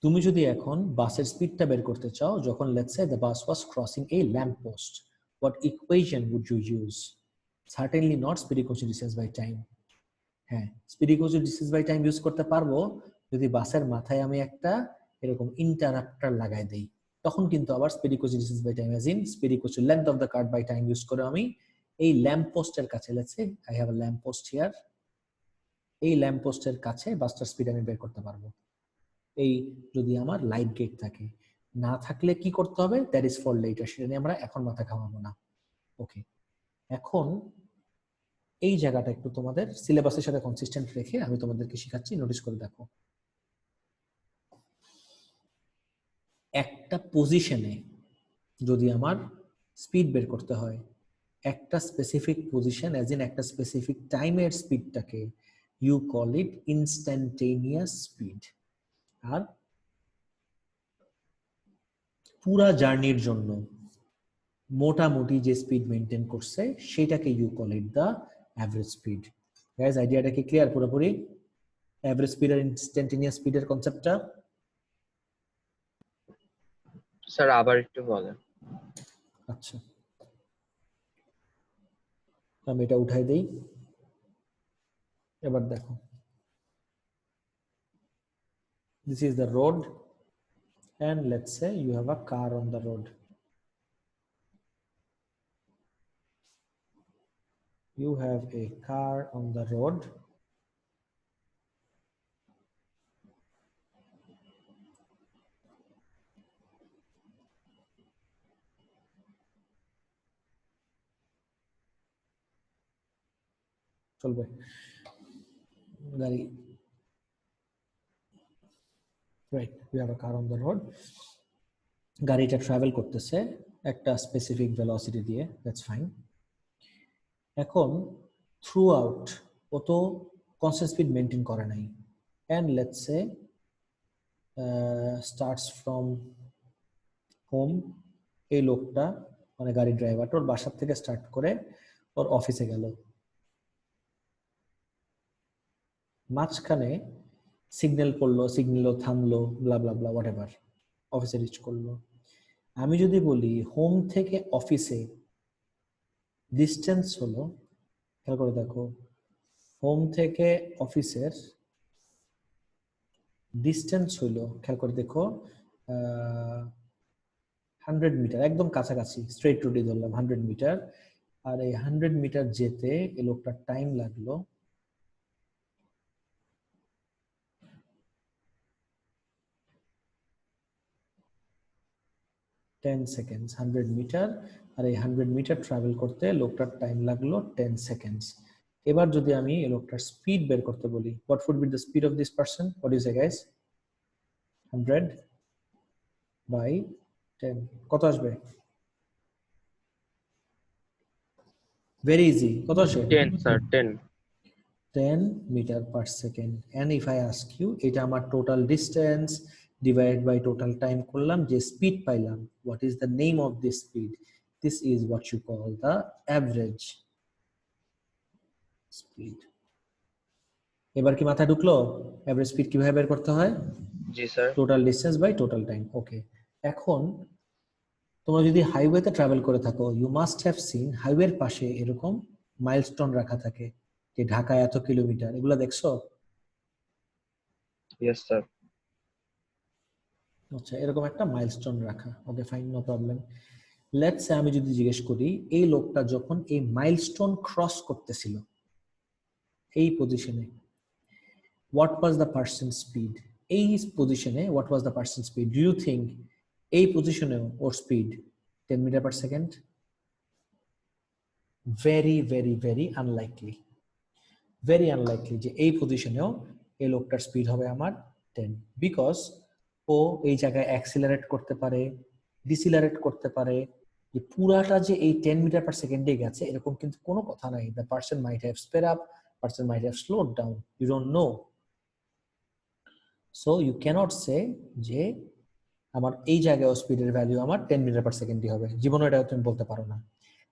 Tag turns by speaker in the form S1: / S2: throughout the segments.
S1: তুমি যদি এখন বাসের স্পিডটা বের করতে চাও যখন let's say the bus was crossing A lamp post, what equation would you use? Certainly not speed equals to distance by time. হ্যাঁ, speed equal to distance by time use করতে পারবো যদি বাসের মাথায় আমি একটা এরকম ইন্টারাপ্টার লাগাই দেই, তখন কিন্তু আবার speed equal to distance by time as in speed equal to length of the cart by time use করে আমি এই ল্যাম্প পোস্টের কাছে, let's say I have a lamp post here, এই ল্যাম্প পোস্টের কাছে বাসটার স্পিড আমি বের করতে পারবো। এই যদি আমার লাইট গেট থাকে, না থাকলে কি করতে হবে দ্যাট ইজ ফর লেটার, সেটা নিয়ে আমরা এখন মাথা ঘামাবো না। ওকে, এখন এই জায়গাটা একটু তোমাদের সিলেবাসের সাথে কনসিস্টেন্ট রেখে আমি তোমাদেরকে শেখাচ্ছি, নোটিস করে দেখো। একটা পজিশনে যদি আমার স্পিড বের করতে হয়, একটা স্পেসিফিক পজিশন অ্যাজ ইন একটা স্পেসিফিক টাইমের স্পিডটাকে you call it instantaneous speed, আর পুরা জার্নির জন্য মোটামুটি যে স্পিড মেনটেন করছে সেটাকে you call it the average speed. Guys, আইডিয়াটা কি ক্লিয়ার পুরোপুরি? অ্যাভারেজ স্পিড আর ইনস্ট্যান্টেনিয়াস স্পিডের কনসেপ্টটা
S2: স্যার আবার একটু বলেন।
S1: আচ্ছা, আমি এটা উঠাই দেই। এবার দেখো, this is the road and let's say you have a car on the road. You have a car on the road. চলবে গাড়ি, right, we have a car on the road. গাড়িটা ট্রাভেল করতেছে একটা স্পেসিফিক ভেলোসিটি দিয়ে, that's fine. এখন through out ও তো constant speed maintain করে নাই, and let's say starts from home, এই লোকটা মানে গাড়ির ড্রাইভারটা ওর বাসার থেকে স্টার্ট করে ওর অফিসে গেল, মাঝখানে সিগন্যাল পড়লো, সিগন্যালও থামলো, ব্লা ব্লা ব্লা হোয়াট এভার, অফিসে রিচ করলো। আমি যদি বলি হোম থেকে অফিসে ডিস্টেন্স হলো, খেয়াল করে দেখো, হোম থেকে অফিসের ডিস্টেন্স হইলো, খেয়াল করে দেখো 100 মিটার, একদম কাছাকাছি, স্ট্রেট রুটে ধরলাম 100 মিটার, আর এই 100 মিটার যেতে এই লোকটার টাইম লাগলো 10 সেকেন্ডস। 100 মিটার, আর এই 100 মিটার ট্রাভেল করতে লোকটার টাইম লাগলো 10 সেকেন্ডস। এবার যদি আমি এই লোকটার স্পিড বের করতে বলি, what would be the speed of this person? What do you say guys? 100 by 10 কত আসবে? ভেরি ইজি, কত আসে?
S2: 10 sir,
S1: 10 metre per second. and if I ask you, এটা আমার total distance divide by total time করলাম, যে speed পাইলাম, what is the name of this speed? This is what you call the average speed. এবার কি মাথায় ঢুকলো average speed কিভাবে বের করতে হয়?
S2: জি sir.
S1: Total distance by total time. Okay, এখন তোমরা যদি হাইওয়েতে ট্রাভেল করে থাকো, ইউ মাস্ট হ্যাভ সিন হাইওয়ের পাশে এরকম মাইলস্টোন রাখা থাকে, যে ঢাকায় এত কিলোমিটার, এগুলো দেখছো?
S2: Yes sir.
S1: আচ্ছা, এরকম একটা মাইলস্টোন রাখা, okay fine, no problem. Let's say আমি যদি জিজ্ঞেস করি এই লোকটা যখন এই মাইলস্টোন ক্রস করতেছিল এই পজিশনে, what was the person speed? এই পজিশনে what was the person speed? Do you think এই পজিশনে ওর speed 10 metre per second? Very very very unlikely, very unlikely যে এই পজিশনেও এই লোকটার স্পিড হবে আমার 10, বিকজ ও এই জায়গায় অ্যাক্সিলারেট করতে পারে, ডিসিলারেট করতে পারে, যে পুরাটা যে এই 10 মিটার পার সেকেন্ডে গেছে এরকম কিন্তু কোনো কথা নাই। The person might have speed up, person might have slowed down, you don't know. So you can't say যে আমার এই জায়গায় স্পিডের ভ্যালু আমার 10 মিটার পার সেকেন্ডই হবে, জীবনে এটা তুমি বলতে পারো না।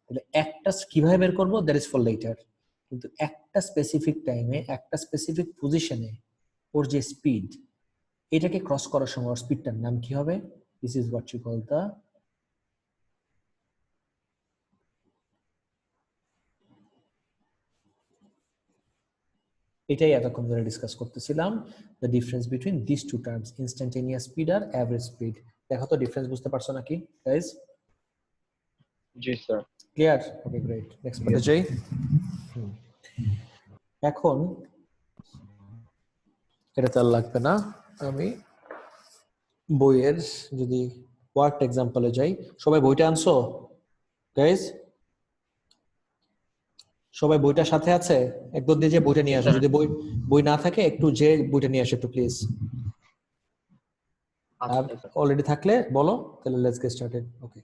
S1: তাহলে একটা কিভাবে বের করবো, দ্যাট ইজ ফর লেটার। কিন্তু একটা স্পেসিফিক টাইমে একটা স্পেসিফিক পজিশনে ওর যে স্পিড, এটাকে ক্রস করার সময় স্পিডটার নাম কি হবে? This is what you call the এটাই এতক্ষণ ধরে ডিসকাস করতেছিলাম, the difference between this two terms, instantaneous speed আর এভারেজ স্পিড। দেখো তো ডিফারেন্স বুঝতে পারছো নাকি গাইস?
S2: জি sir.
S1: Clear? Okay great, next পার্টে যাই। এখন এটা তো আর লাগবে না, আমি বইয়ের যদি ওয়ার্ক এক্সাম্পলে যাই। সবাই বইটা আনছো গাইস? সবাই বইটার সাথে আছে? একদম দিয়ে যে বইটা নিয়ে আসো, যদি বই বই না থাকে একটু যে বইটা নিয়ে আসো একটু প্লিজ। আর
S2: আচ্ছা স্যার।
S1: অলরেডি থাকলে বলো, তাহলে let's get started. Okay,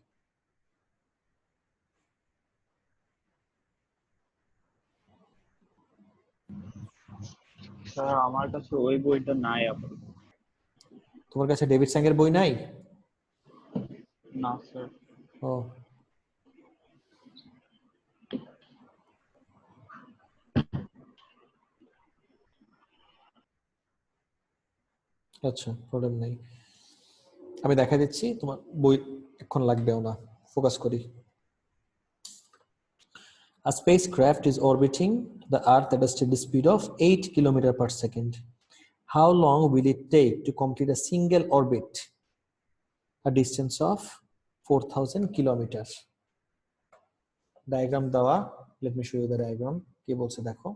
S3: sir আমার কাছে ওই বইটা নাই আপাতত।
S1: তোমার কাছে ডেভিড স্যাংয়ের বই নাই?
S3: না স্যার।
S1: ও আচ্ছা, প্রবলেম নাই, আমি দেখা দিচ্ছি। তোমার বই এখন লাগবেও না, ফোকাস করি। A spacecraft is orbiting the Earth at a steady speed of 8 km per second. How long will it take to complete a single orbit? A distance of 4000 kilometers. Diagram dawa. Let me show you the diagram. কি বলছে দেখো।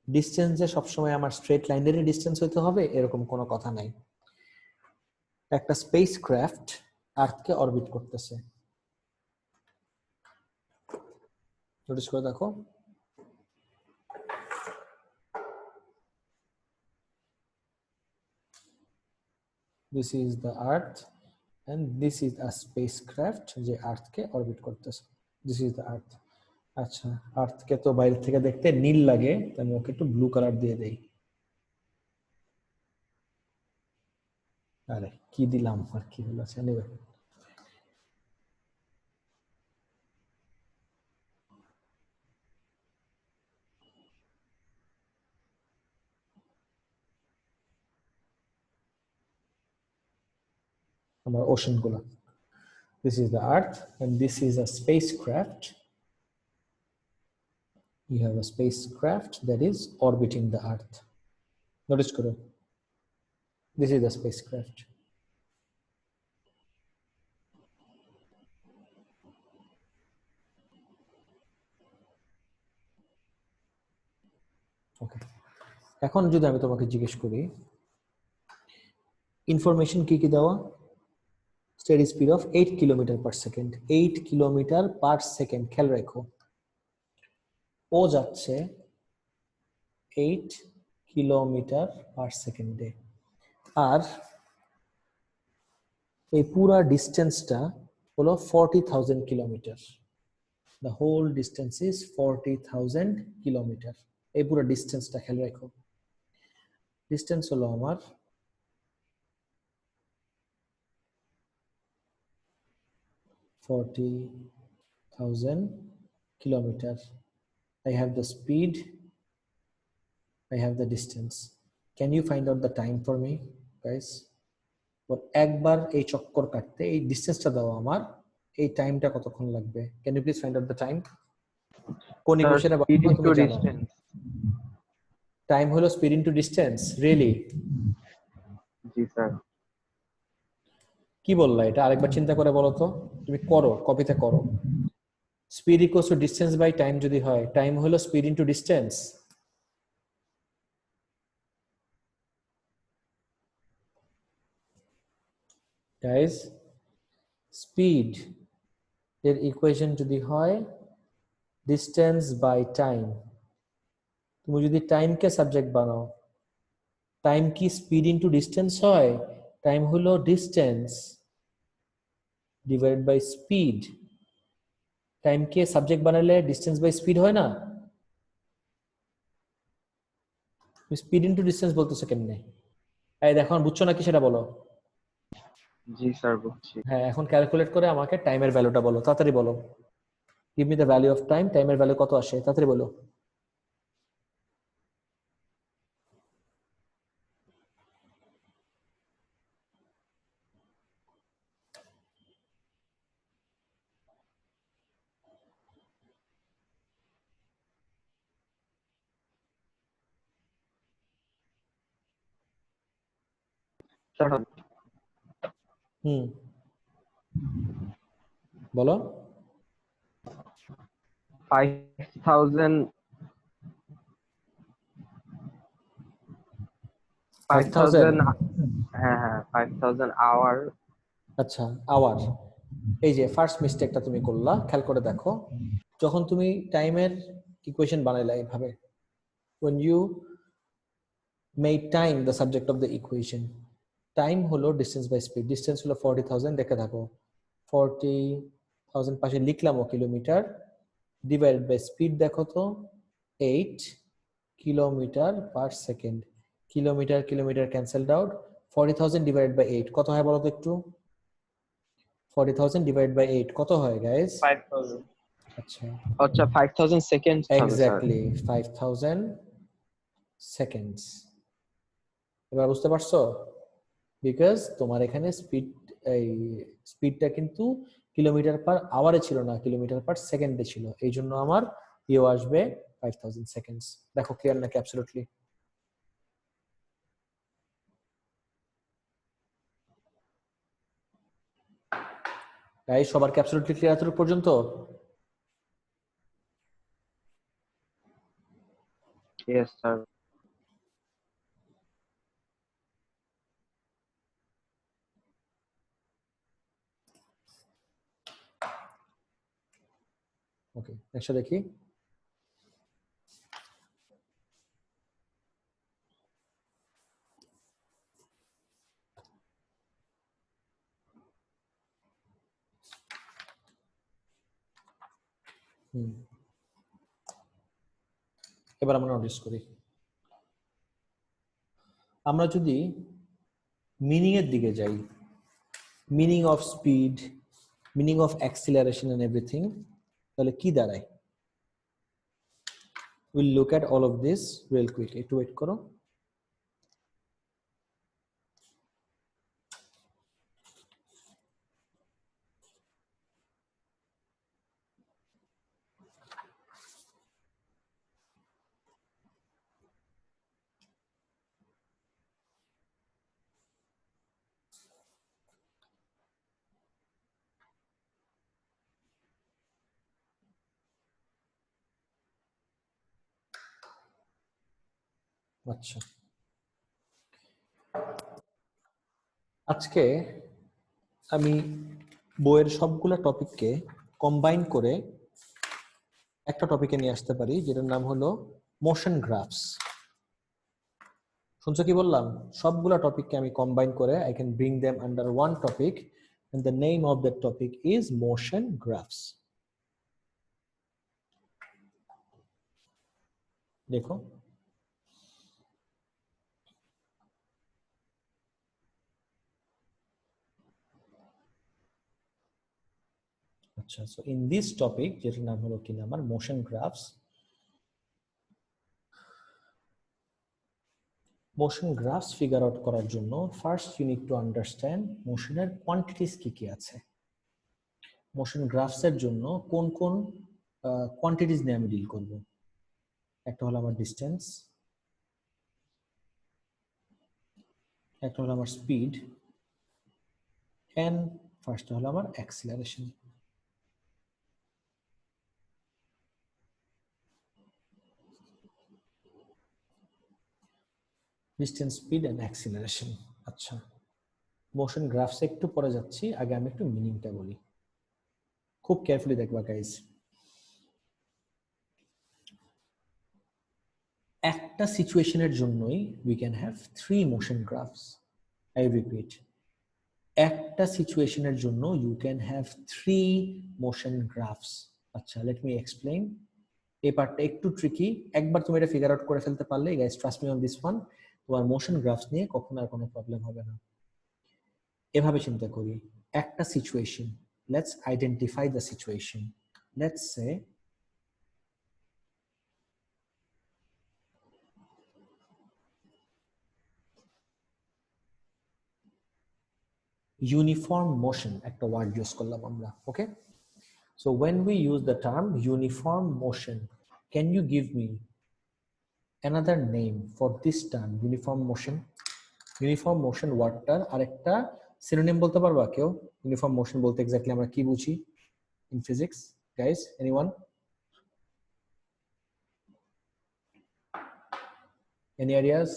S1: Distance যে সবসময় আমার straight লাইনেরই distance হইতে হবে এরকম কোনো কথা নাই। একটা স্পেস ক্রাফট আর্থকে অরবিট করতেছে, নোটিস করে দেখো। This is the Earth and this is a spacecraft যে আর্থকে অরবিট করতেছে। This is the Earth. আচ্ছা, আর্থকে তো বাইরে থেকে দেখতে নীল লাগে, তাই আমি ওকে একটু ব্লু কালার দিয়ে দেই। আরে কি দিলাম আর কি হলো, আচ্ছা নেবে। আমার ওশান গুলো। This is the Earth and this is a spacecraft. You have a spacecraft that is orbiting the Earth. Notice karo. This is the spacecraft. Okay. এখন যদি আমি তোমাকে জিজ্ঞেস করি ইনফরমেশন কি কি দেওয়া? Steady speed of 8 kilometre per second. 8 kilometre per second, খেয়াল রাখো। ও যাচ্ছে 8 কিলোমিটার পার সেকেন্ডে, আর এই পুরা ডিস্টেন্সটা হলো 40,000 kilometre. The whole distance is 40,000 kilometre. এই পুরো ডিস্টেন্সটা খেয়াল রাখো। ডিস্টেন্স হলো আমার 40,000 kilometer. I have the speed, I have the distance. Can you find out the time for me, guys? একবার এই চক্কর কাটতে এই ডিস্টেন্সটা দাও আমার, এই টাইমটা কতক্ষণ লাগবে? Can you please find out the time? কোন ইকুয়েশনে তুমি জানো? টাইম হলো স্পিড ইনটু ডিস্টেন্স। রিয়েলি?
S2: জি স্যার।
S1: কি বললা এটা? আরেকবার চিন্তা করে বলো তো, তুমি করো, কপিতে করো। Speed equals to distance by time যদি হয়, টাইম হলো speed into distance. Guys, speed এর ইকুয়েশন যদি হয় ডিসটেন্স বাই টাইম, তুমি যদি টাইমকে সাবজেক্ট বানাও, টাইম কি স্পিড ইনটু ডিসটেন্স হয়? টাইম হলো ডিসটেন্স ডিভাইড বাই স্পিড। টাইমকে সাবজেক্ট বানালে ডিসটেন্স বাই স্পিড হয় না? স্পিড ইনটু ডিসটেন্স বলতেছো কেমনে? এই দেখো, বুঝছো নাকি সেটা বলো।
S2: জি স্যার বুঝছি।
S1: হ্যাঁ, এখন ক্যালকুলেট করে আমাকে টাইমের ভ্যালুটা বলো, তাড়াতাড়ি বলো। Give me the value of time. টাইমের ভ্যালু কত আসে তাড়াতাড়ি বলো।
S2: স্যার
S1: হুম, বলো।
S2: 5000
S1: 5000,
S2: 5000 হ্যাঁ হ্যাঁ 5000 আওয়ার।
S1: আচ্ছা, আওয়ার। এই যে ফার্স্ট মিস্টেকটা তুমি করলা, খেয়াল করে দেখো। যখন তুমি টাইমের ইকুয়েশন বানাইলা এইভাবে, when you made time the subject of the equation, time হলো ডিস্টেন্স বাই স্পিড, ডিস্টেন্স হলো 40,000, দেখে থাকো 40,000 পাশে লিখলামও কিলোমিটার, ডিভাইডেড বাই স্পিড দেখো তো 8 kilometre per second. Kilometre kilometre cancelled out, 40,000 divided by 8 কত হয় বলো তো একটু? 40,000 ডিভাইড বাই 8 কত হয় গাইস?
S3: 5000।
S1: আচ্ছা,
S2: আচ্ছা 5000 সেকেন্ড হবে স্যার।
S1: Exactly 5000 seconds. এবার বুঝতে পারছো? বিকজ তোমার এখানে এই স্পিডটা কিন্তু কিলোমিটার পার আওয়ারে ছিল না, কিলোমিটার পার সেকেন্ডে ছিল, এই জন্য আমার ইউ আসবে 5000 সেকেন্ডস। দেখো ক্লিয়ার নাকি? অ্যাবসলিউটলি। গাইস সবার কি অ্যাবসলিউটলি ক্লিয়ার এতটুকু পর্যন্ত?
S2: Yes sir.
S1: ওকে, নেক্সট দেখি। এবার আমরা নোটিস করি, আমরা যদি মিনিং এর দিকে যাই, meaning of speed, meaning of acceleration and everything, তাহলে কি দাঁড়ায়? Will look at all of this real quick. একটু ওয়েট করো। আচ্ছা, আজকে আমি বইয়ের সবগুলো টপিককে কম্বাইন করে একটা টপিকে নিয়ে আসতে পারি, যেটার নাম হলো মোশন গ্রাফস। শুনছো কি বললাম? সবগুলা টপিককে আমি কম্বাইন করে I can bring them under one topic, and the name of that topic is motion graphs. দেখো, আচ্ছা, সো ইন দিস টপিক, যেটার নাম হলো কিনা আমার motion graphs, motion graphs figure out করার জন্য first you need to understand মোশনের কোয়ান্টিটিস কি কি আছে। মোশন গ্রাফস এর জন্য কোন কোন কোয়ান্টিটিস নিয়ে আমি ডিল করব। একটা হলো আমার ডিস্টেন্স, একটা হলো আমার স্পিড, এন্ড ফার্স্ট হলো আমার acceleration. Distance, speed and acceleration. আচ্ছা, মোশন গ্রাফস একটু পরে যাচ্ছি, আগে আমি একটু মিনিংটা বলি। খুব কেয়ারফুলি দেখবা গাইস। একটা সিচুয়েশনের জন্যই we can have three motion graphs. I repeat, একটা সিচুয়েশনের জন্য you can have three motion graphs. আচ্ছা, লেট মি এক্সপ্লেইন। এই পার্টটা একটু ট্রিকি, একবার তুমি এটা ফিগার আউট করে ফেলতে পারলে guys, trust me on this one, তোমার মোশন গ্রাফস নিয়ে কখনো আর কোনো প্রবলেম হবে না। এভাবে চিন্তা করি, একটা situation, let's identify the situation. Let's say uniform motion, একটা ওয়ার্ড ইউজ করলাম আমরা। ওকে, so when we use the term uniform motion, can you give me another name for this term, uniform motion? Uniform motion ওয়ার্ডটার আরেকটা synonym বলতে পারবা কেউ? Uniform motion বলতে exactly আমরা কি বুঝি in physics? Guys, anyone? Any ideas?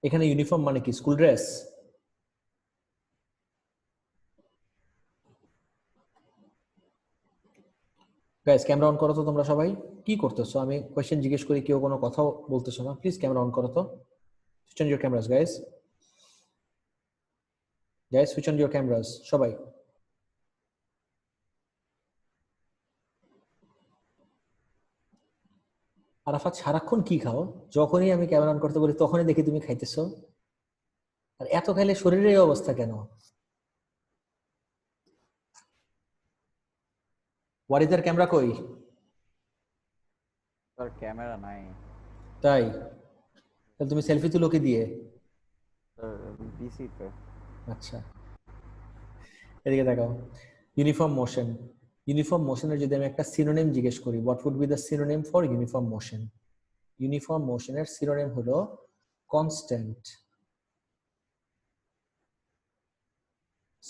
S1: এখানে ইউনিফর্ম মানে কি? School dress? Guys, camera on করো তো তোমরা সবাই। কি করতেছো? আমি কোশ্চেন জিজ্ঞেস করি, কেউ কোনো কথাও বলতেছো না। প্লিজ ক্যামেরা অন করো তো। Switch on your cameras guys. Guys, switch on your cameras সবাই। আরাফাত, সারাক্ষণ কি খাও? যখনই আমি ক্যামেরা অন করতে বলি তখনই দেখি তুমি খাইতেছো। আর এত খাইলে শরীরের এই অবস্থা কেন? ওয়ারিদার ক্যামেরা কই?
S4: স্যার ক্যামেরা নাই।
S1: তাই? তাহলে তুমি সেলফি তুলো কি দিয়ে?
S4: স্যার পিসিতে।
S1: আচ্ছা, এদিকে দেখাও। Uniform motion. ইউনিফর্ম মোশনের যদি আমি একটা সিনোনিম জিজ্ঞেস করি, what would be the synonym for uniform motion? Uniform মোশনের সিনোনিম হলো কনস্ট্যান্ট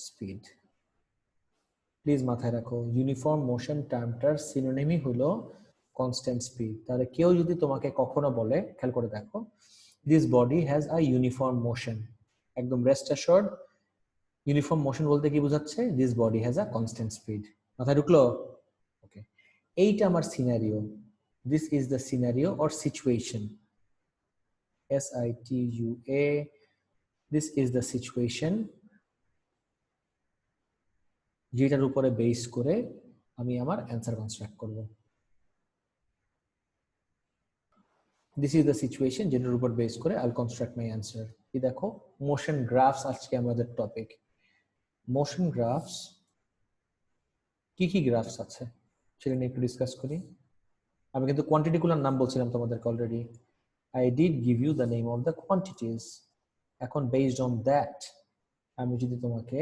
S1: স্পিড। প্লিজ মাথায় রাখো, ইউনিফর্ম মোশন টার্মটার সিনোনিমই হলো কনস্ট্যান্ট স্পিড। তাহলে কেউ যদি তোমাকে কখনো বলে, খেয়াল করে দেখো, this body has a uniform motion, একদম রেস্ট অ্যাশোর্ড ইউনিফর্ম মোশন বলতে কি বোঝাচ্ছে? This body has a constant speed. মাথায় ঢুকলো? ওকে, এইটা আমার scenario. This is the scenario or situation. SITUA, this is the situation, যেটার উপরে বেস করে আমি আমার অ্যান্সার কনস্ট্রাক্ট করব। দিস ইজ দ্য সিচুয়েশন, যেটার উপর বেস করে I will construct my answer. এই দেখো, মোশন গ্রাফস আজকে আমাদের টপিক। মোশন গ্রাফস, কি কি গ্রাফস আছে সেটা নিয়ে একটু ডিসকাস করি। আমি কিন্তু কোয়ান্টিটিগুলোর নাম বলছিলাম তোমাদেরকে already. I did give you the name of the quantities. এখন based on that আমি যদি তোমাকে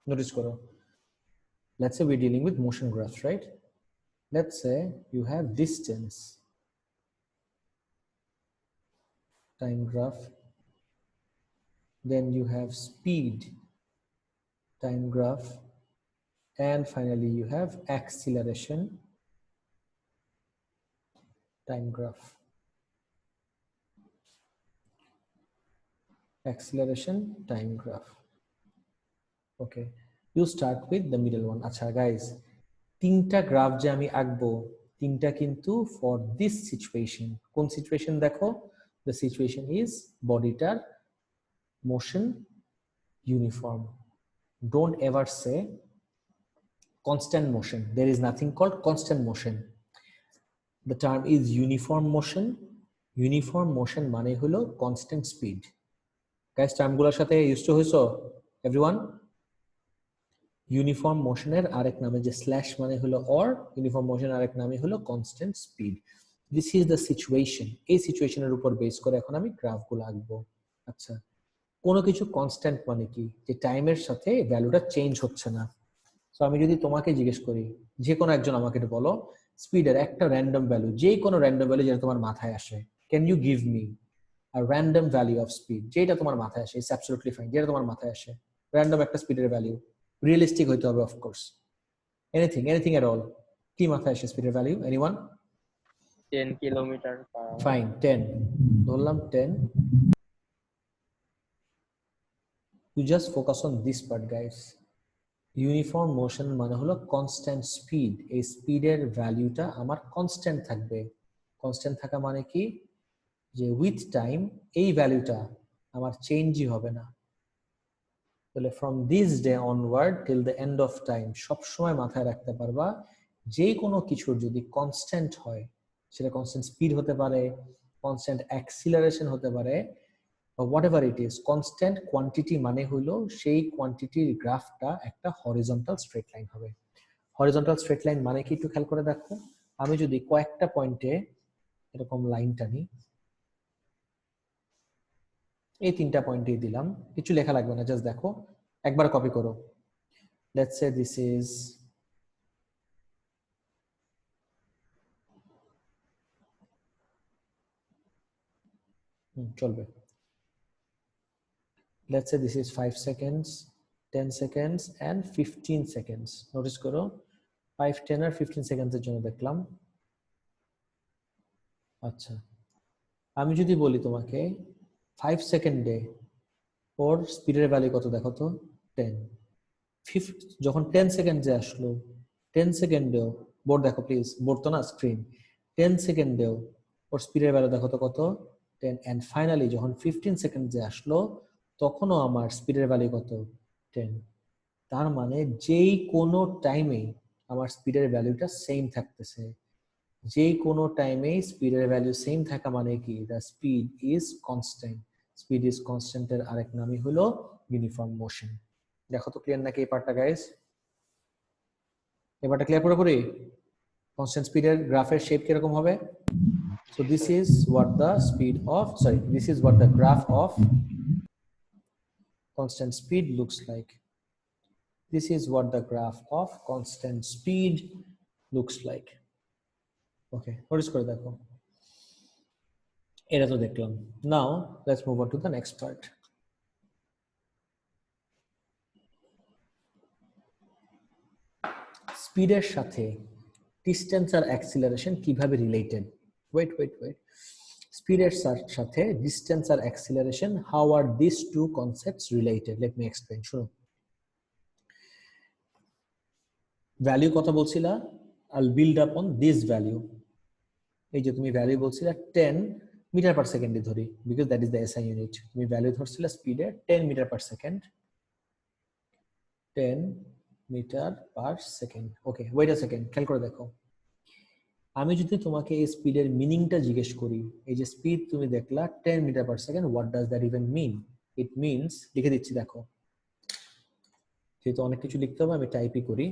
S1: নোটিস করো, let's say we're dealing with motion graphs, right? Let's say you have distance time graph, then you have speed time graph, and finally you have acceleration time graph. Acceleration time graph. Okay, you start with the middle one. আচ্ছা guys, তিনটা graph যে আমি আঁকবো, তিনটা কিন্তু for this situation. কোন situation দেখো? The situation is bodyটার motion uniform. Don't ever say constant motion. There is nothing called constant motion. The term is uniform motion. Uniform motion মানে হলো constant speed. Guys, টার্মগুলোর সাথে ইউজড টু হইছো everyone? Uniform মোশনের আরেক নামে যে slash মানে হলো or, uniform মোশনের আরেক নামে হলো constant speed. This is the situation. এই সিচুয়েশনের উপর বেস করে এখন আমি গ্রাফগুলো আঁকবো। আচ্ছা, কোনো কিছু কনস্ট্যান্ট মানে কি? যে টাইমের সাথে ভ্যালুটা চেঞ্জ হচ্ছে না। সো আমি যদি তোমাকে জিজ্ঞেস করি, যে কোনো একজন আমাকে বলো স্পিডের একটা র্যান্ডম ভ্যালু, যে কোনো র্যান্ডম ভ্যালু যেটা তোমার মাথায় আসে, can you give me a random value of speed? যেটা তোমার মাথায় আসে, ইটস অ্যাবসলিউটলি ফাইন, যেটা তোমার মাথায় আসে, র্যান্ডম একটা স্পিডের ভ্যালু, রিয়েলিস্টিক হইতে হবে অফকোর্স। Anything at all. কি মাথায় আসে স্পিডের value? Anyone?
S2: 10 kilometre per hour.
S1: Fine, 10 ধরলাম, 10। You just focus on this part, guys. Uniform motion মানে হলো কনস্ট্যান্ট স্পিড। এই স্পিডের ভ্যালুটা আমার কনস্ট্যান্ট থাকবে। কনস্ট্যান্ট থাকা মানে কি? যে উইথ টাইম এই ভ্যালুটা আমার চেঞ্জই হবে না। তাহলে from this day onward till the end of time সবসময় মাথায় রাখতে পারবা, যে কোনো কিছুর যদি কনস্ট্যান্ট হয়, সেটা কনস্ট্যান্ট স্পিড হতে পারে, কনস্ট্যান্ট অ্যাক্সিলারেশন হতে পারে, what ever it is, constant quantity মানে হলো সেই কোয়ান্টিটির গ্রাফটা একটা হরিজন্টাল স্ট্রেট লাইন হবে। হরিজন্টাল স্ট্রেট লাইন মানে কি একটু খেয়াল করে দেখো। আমি যদি কয়েকটা পয়েন্টে এরকম লাইন টানি, এই তিনটা পয়েন্টেই দিলাম, কিছু লেখা লাগবে না, জাস্ট দেখো, একবার কপি করো। লেটস সে দিস ইজ চলবে। Let's say this is 5 seconds, 10 seconds and 15 seconds. Notice করো 5, 10 আর 15 seconds এর জন্য দেখলাম। আচ্ছা, আমি যদি বলি তোমাকে 5 সেকেন্ডে ওর স্পিডের ভ্যালু কত দেখো তো 10। যখন 10 সেকেন্ডে আসলো 10 সেকেন্ডেও বোর্ড দেখো প্লিজ, বোর্ড তো না স্ক্রিন, 10 সেকেন্ডেও ওর স্পিডের ভ্যালু দেখো তো কত 10, এন্ড ফাইনালি যখন 15 সেকেন্ডে আসলো তখনও আমার স্পিডের ভ্যালু কত 10। তার মানে যেই কোনো টাইমে আমার স্পিডের ভ্যালুটা সেম থাকতেছে, যেই কোনো টাইমে স্পিডের ভ্যালু সেম থাকা মানে কি, the speed is constant. Speed is কনস্ট্যান্টের আরেক নামই হলো ইউনিফর্ম মোশন। দেখো তো ক্লিয়ার নাকি এই পার্টটা গাইস? এবারটা ক্লিয়ার পুরোপুরি? কনস্ট্যান্ট স্পিডের গ্রাফের শেপ কিরকম হবে? So this is what the speed of, sorry, this is what the graph of constant speed looks like. This is what the graph of constant speed looks like. Okay, notice করে দেখো, এটা তো দেখলাম। Now let's move on to the next part. স্পিডের সাথে distance আর acceleration কিভাবে related? Wait স্পিডের সাথে ডিসটেন্স আর acceleration, how are this two concepts related? Let me explain. শুনো, ভ্যালু কথা বলছিলা, I'll build up on this value. এই যে তুমি ভ্যালু বলছিলা 10 মিটার পার সেকেন্ডে ধরি, because that is the SI unit. তুমি ভ্যালু ধরছিলা স্পিডে 10 metre per second, 10 metre per second. Okay, wait a second, খেয়াল করে দেখো, আমি যদি তোমাকে এই স্পিডের মিনিংটা জিজ্ঞেস করি, এই যে স্পিড তুমি দেখলা 10 metre per second, what does that even mean? It means, লিখে দিচ্ছি দেখো, যেহেতু অনেক কিছু লিখতে হবে আমি টাইপই করি,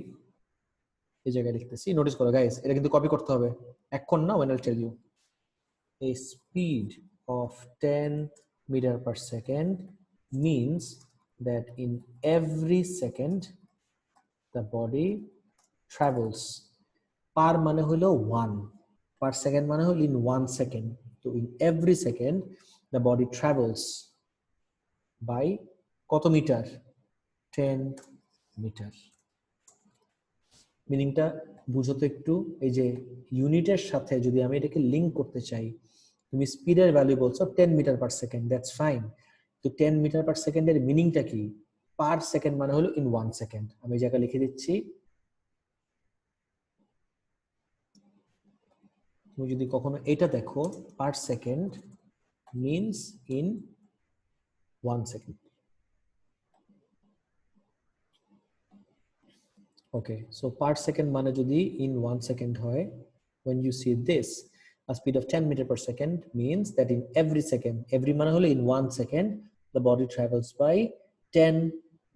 S1: এই জায়গায় লিখতেছি, নোটিস করো গাইস, এটা কিন্তু কপি করতে হবে এখন না, when I'll tell you. A speed of 10 meter per second means that in every second the body travels. Per মানে হলো 1, per second মানে হলো in 1 second. So in every second the body travels by কত metre? 10 metre. মিনিংটা বুঝো তো একটু। এই যে ইউনিটের সাথে যদি আমি এটাকে লিংক করতে চাই, তুমি স্পিডের ভ্যালু বলছো 10 metre per second, that's fine. তো 10 মিটার পার সেকেন্ডের মিনিংটা কি? পার সেকেন্ড মানে হলো ইন 1 সেকেন্ড। আমি এই জায়গায় লিখে দিচ্ছি, তুমি যদি কখনো এটা দেখো, per second means in 1 second. Okay, so per second মানে যদি in 1 second হয়, when you see this, a speed of 10 meter per second means that in every second, every মানে হলো in 1 second, the body travels by 10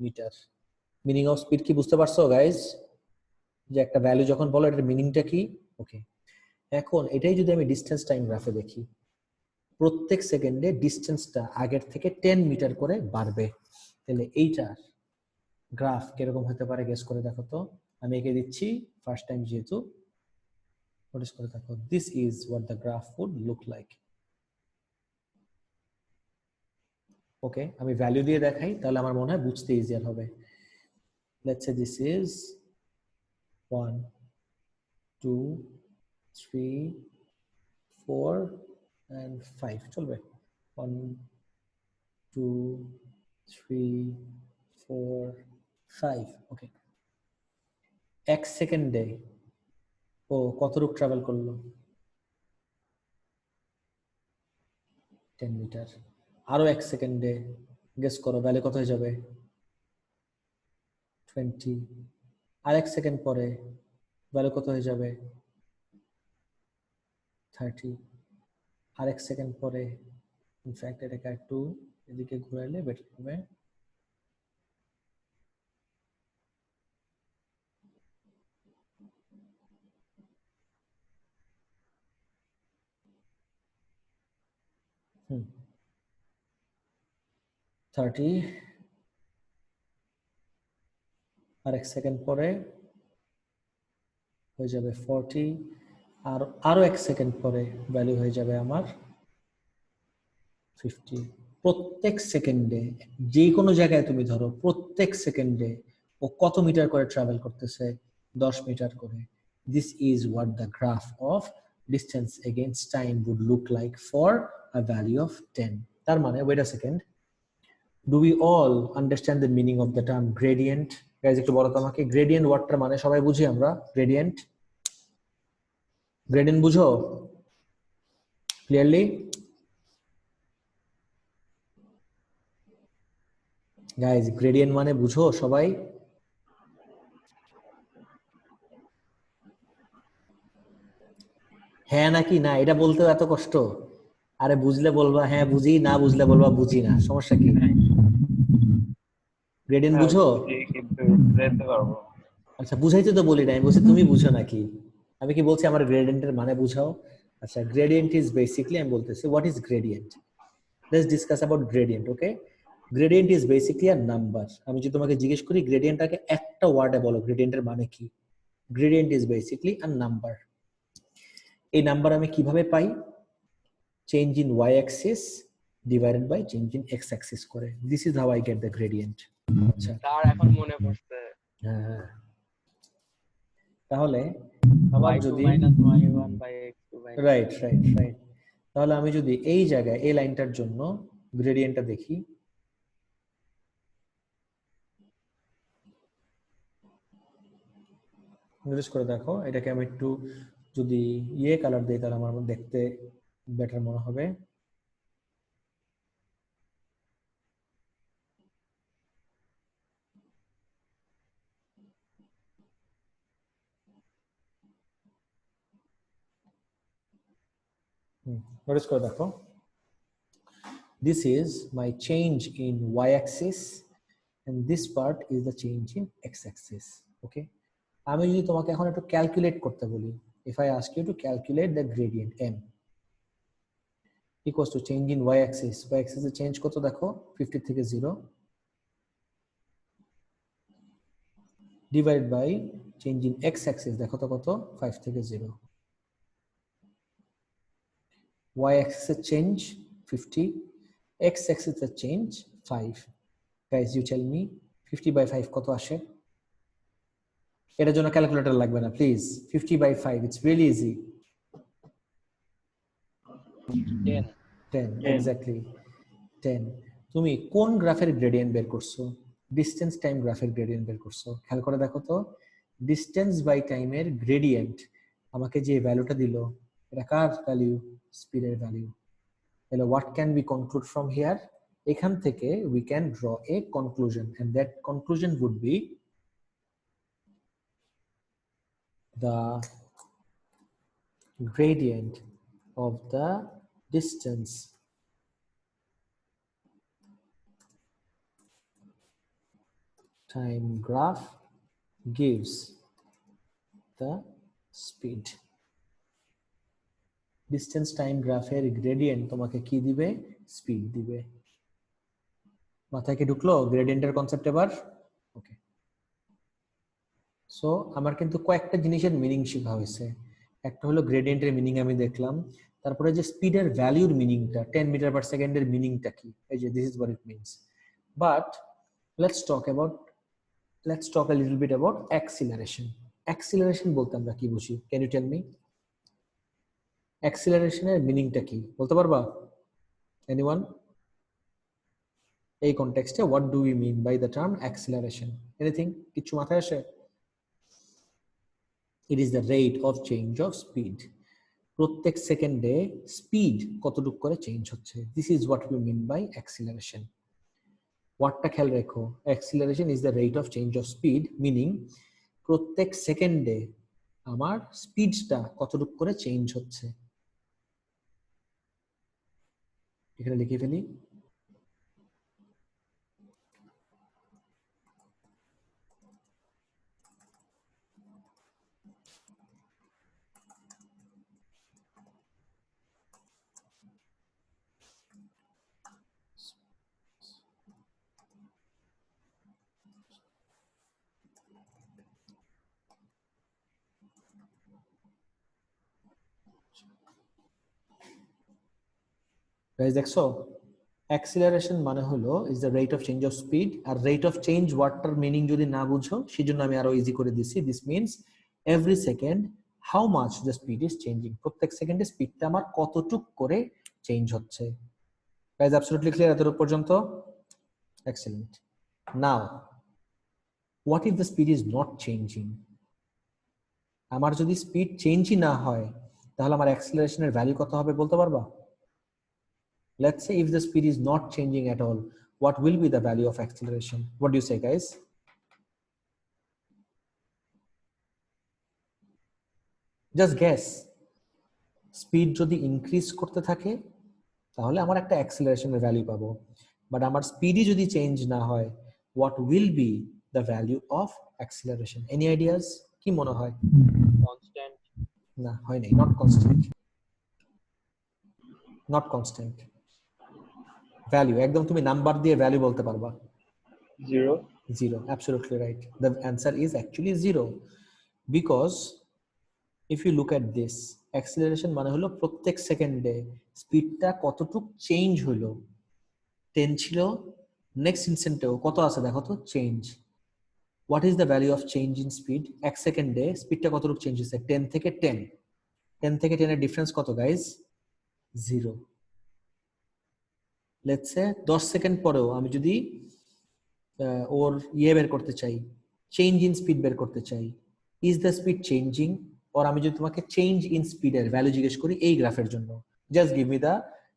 S1: meter. Meaning of speed কি বুঝতে পারছো guys? যে একটা ভ্যালু যখন বলো এটার মিনিংটা কি? ওকে, এখন এটাই যদি আমি ডিসটেন্স টাইম গ্রাফে দেখি, প্রত্যেক সেকেন্ডে ডিসটেন্সটা আগের থেকে 10 মিটার করে বাড়বে, তাহলে এইটার গ্রাফ কিরকম হতে পারে গেস করে দেখো তো। আমি এঁকে দিচ্ছি ফার্স্ট টাইম যেহেতু, নোটিস করে দেখো, this is what the graph would look like. Okay, আমি ভ্যালু দিয়ে দেখাই তাহলে আমার মনে হয় বুঝতে ইজিয়ার হবে। Let's say this is 1 2 3 4 and 5, চলবে 1 2 3 4 5। ওকে, এক সেকেন্ডে ও কত রূপ ট্রাভেল করলো? 10 মিটার। আরো এক সেকেন্ডে গেস করো ভ্যালু কত হয়ে যাবে? 20। আর এক সেকেন্ড পরে ভ্যালু কত হয়ে যাবে? 30। আর এক সেকেন্ড পরে, ইনফ্যাক্ট এটাকে একটু এদিকে ঘুরাইলে বেটার হবে। হুম, 30। আর এক সেকেন্ড পরে হয়ে যাবে 40। আর আরো এক সেকেন্ড পরে ভ্যালু হয়ে যাবে আমার 50 প্রত্যেক সেকেন্ডে যে কোনো জায়গায় তুমি ধরো প্রত্যেক সেকেন্ডে ও কত মিটার করে ট্রাভেল করতেছে 10 মিটার করে this is what the graph of distance against time would look like for a value of 10 তার মানে wait a second do we all understand the meaning of the term gradient guys একটু বলো তো আমাকে gradient ওয়ার্ডটার মানে সবাই বুঝি আমরা gradient বুঝো clearly guys gradient মানে বুঝো সবাই হ্যাঁ নাকি না এটা বলতেও এত কষ্ট আরে বুঝলে বলবা হ্যাঁ বুঝি না বুঝলে বলবা বুঝি না সমস্যা কি গ্রেডিয়েন্ট বুঝো
S3: কিন্তু বুঝাইতে পারবো।
S1: আচ্ছা বুঝাইতে তো বলি না আমি বলছি তুমি বুঝো নাকি আমি কি বলছি আমার গ্রেডিয়েন্টের মানে বুঝাও আচ্ছা গ্রেডিয়েন্ট ইজ বেসিক্যালি আমি বলতেছি what is gradient let's discuss about gradient okay gradient is basically a number আমি যদি তোমাকে জিজ্ঞেস করি গ্রেডিয়েন্টটাকে একটা ওয়ার্ডে বলো গ্রেডিয়েন্টের মানে কি gradient is basically a number এই নাম্বার আমি কিভাবে পাই change in y axis divided by change in x axis করে this is how I get the gradient আচ্ছা
S2: তার এখন মনে পড়ছে
S1: হ্যাঁ তাহলে আমার
S2: y2
S1: যদি
S2: minus y1 by x2 by
S1: right তাহলে আমি যদি এই জায়গায় এই লাইনটার জন্য গ্রেডিয়েন্টটা দেখি নোটিস করে দেখো এটাকে আমি একটু যদি ইয়ে কালার দেই তাহলে আমার দেখতে বেটার মনে হবে নোটিস করে দেখো this is my change in y-axis and this part is the change in x-axis okay আমি যদি তোমাকে এখন একটু ক্যালকুলেট করতে বলি if I ask you to calculate the gradient m equals to change in y-axis এর চেঞ্জ কত দেখো 50 থেকে 0 divided by change in x-axis দেখো তো কত 5 থেকে 0 y-axis এর চেঞ্জ 50 x-axis এর change 5 guys you tell me 50 by 5 কত আসে এটার জন্য ক্যালকুলেটর লাগবে না please 50 by 5 it's really easy 10 exactly 10 তুমি কোন গ্রাফের গ্রেডিয়েন্ট বের করছো ডিসটেন্স টাইম গ্রাফের গ্রেডিয়েন্ট বের করছো খেয়াল করে দেখো তো ডিসটেন্স বাই টাইমের গ্রেডিয়েন্ট আমাকে যে ভ্যালুটা দিল এটা কার ভ্যালু স্পিডের ভ্যালু তাহলে what can we conclude from here এখান থেকে we can draw a conclusion and that conclusion would be the gradient of the distance time graph gives the speed distance time গ্রাফের গ্রেডিয়েন্ট তোমাকে কি দিবে speed দিবে মাথায় কি ঢুকলো গ্রেডিয়েন্টের কনসেপ্ট এবার ওকে সো আমার কিন্তু কয়েকটা জিনিসের মিনিং শেখা হয়েছে একটা হলো গ্রেডিয়েন্টের মিনিং আমি দেখলাম তারপরে যে স্পিডের ভ্যালুর মিনিংটা 10 মিটার পার সেকেন্ডের মিনিংটা কি এই যে this is what it means but let's talk a little bit about acceleration বলতে আমরা কি বুঝি ক্যান ইউ টেল মি অ্যাক্সিলারেশনের মিনিংটা কি বলতে পারবা এনিওয়ান এই কনটেক্সটে what do we mean by the term acceleration anything কিছু মাথায় আসে it is the rate of change of speed প্রত্যেক সেকেন্ডে স্পিড কতটুকু করে চেঞ্জ হচ্ছে this is what we mean by acceleration ওয়ার্ডটা খেয়াল রেখো acceleration is the rate of change of speed meaning প্রত্যেক সেকেন্ডে আমার স্পিডটা কতটুকু করে চেঞ্জ হচ্ছে এখানে লিখে ফেলি গাইস দেখছো অ্যাক্সিলারেশন মানে হলো is the rate of change of speed, আর রেট অফ চেঞ্জ ওয়ার্ডটার মিনিং যদি না বুঝো সেজন্য আমি আরো ইজি করে দিছি। This means every second how much the speed is changing, প্রত্যেক সেকেন্ডে স্পিডটা আমার কতটুক করে চেঞ্জ হচ্ছে। গাইজ অ্যাবসলিউটলি ক্লিয়ার এতটুকু পর্যন্ত? Excellent. Now what if the speed is not changing? আমার যদি স্পিড চেঞ্জই না হয় তাহলে আমার অ্যাক্সিলারেশনের ভ্যালু কত হবে বলতে পারবা? Let's say if the speed is not changing at all, what will be the value of acceleration? What do you say, guys? Just guess. Speed যদি increase করতে থাকে তাহলে আমার একটা অ্যাক্সিলারেশনের ভ্যালু পাবো, বাট আমার স্পিডই যদি চেঞ্জ না হয়, what will be the value of acceleration? Any ideas? কি মনে হয়?
S2: constant.
S1: না, হয় নাই, not constant. Not constant. Value, একদম তুমি নাম্বার দিয়ে ভ্যালু বলতে পারবা।
S3: 0.
S1: Zero, absolutely right. The answer is actually zero. Because if you look at this, acceleration মানে হলো প্রত্যেক সেকেন্ডে স্পিডটা কতটুক চেঞ্জ হলো। 10 ছিল, নেক্সট ইনস্ট্যান্টেও কত আছে দেখো তো, change. What is the value of change in speed? এক সেকেন্ডে স্পিডটা কতটুক চেঞ্জ হয়েছে? 10 থেকে 10। 10 থেকে 10 এর ডিফারেন্স কত গাইজ? 0। লেটস সে 10 সেকেন্ড পরেও আমি যদি ওর বের করতে চাই, চেঞ্জ ইন স্পিড বের করতে চাই, ইজ দ্য স্পিড চেঞ্জিং? ওর আমি যদি তোমাকে চেঞ্জ ইন স্পিডের ভ্যালু জিজ্ঞেস করি এই গ্রাফের জন্য, just give me the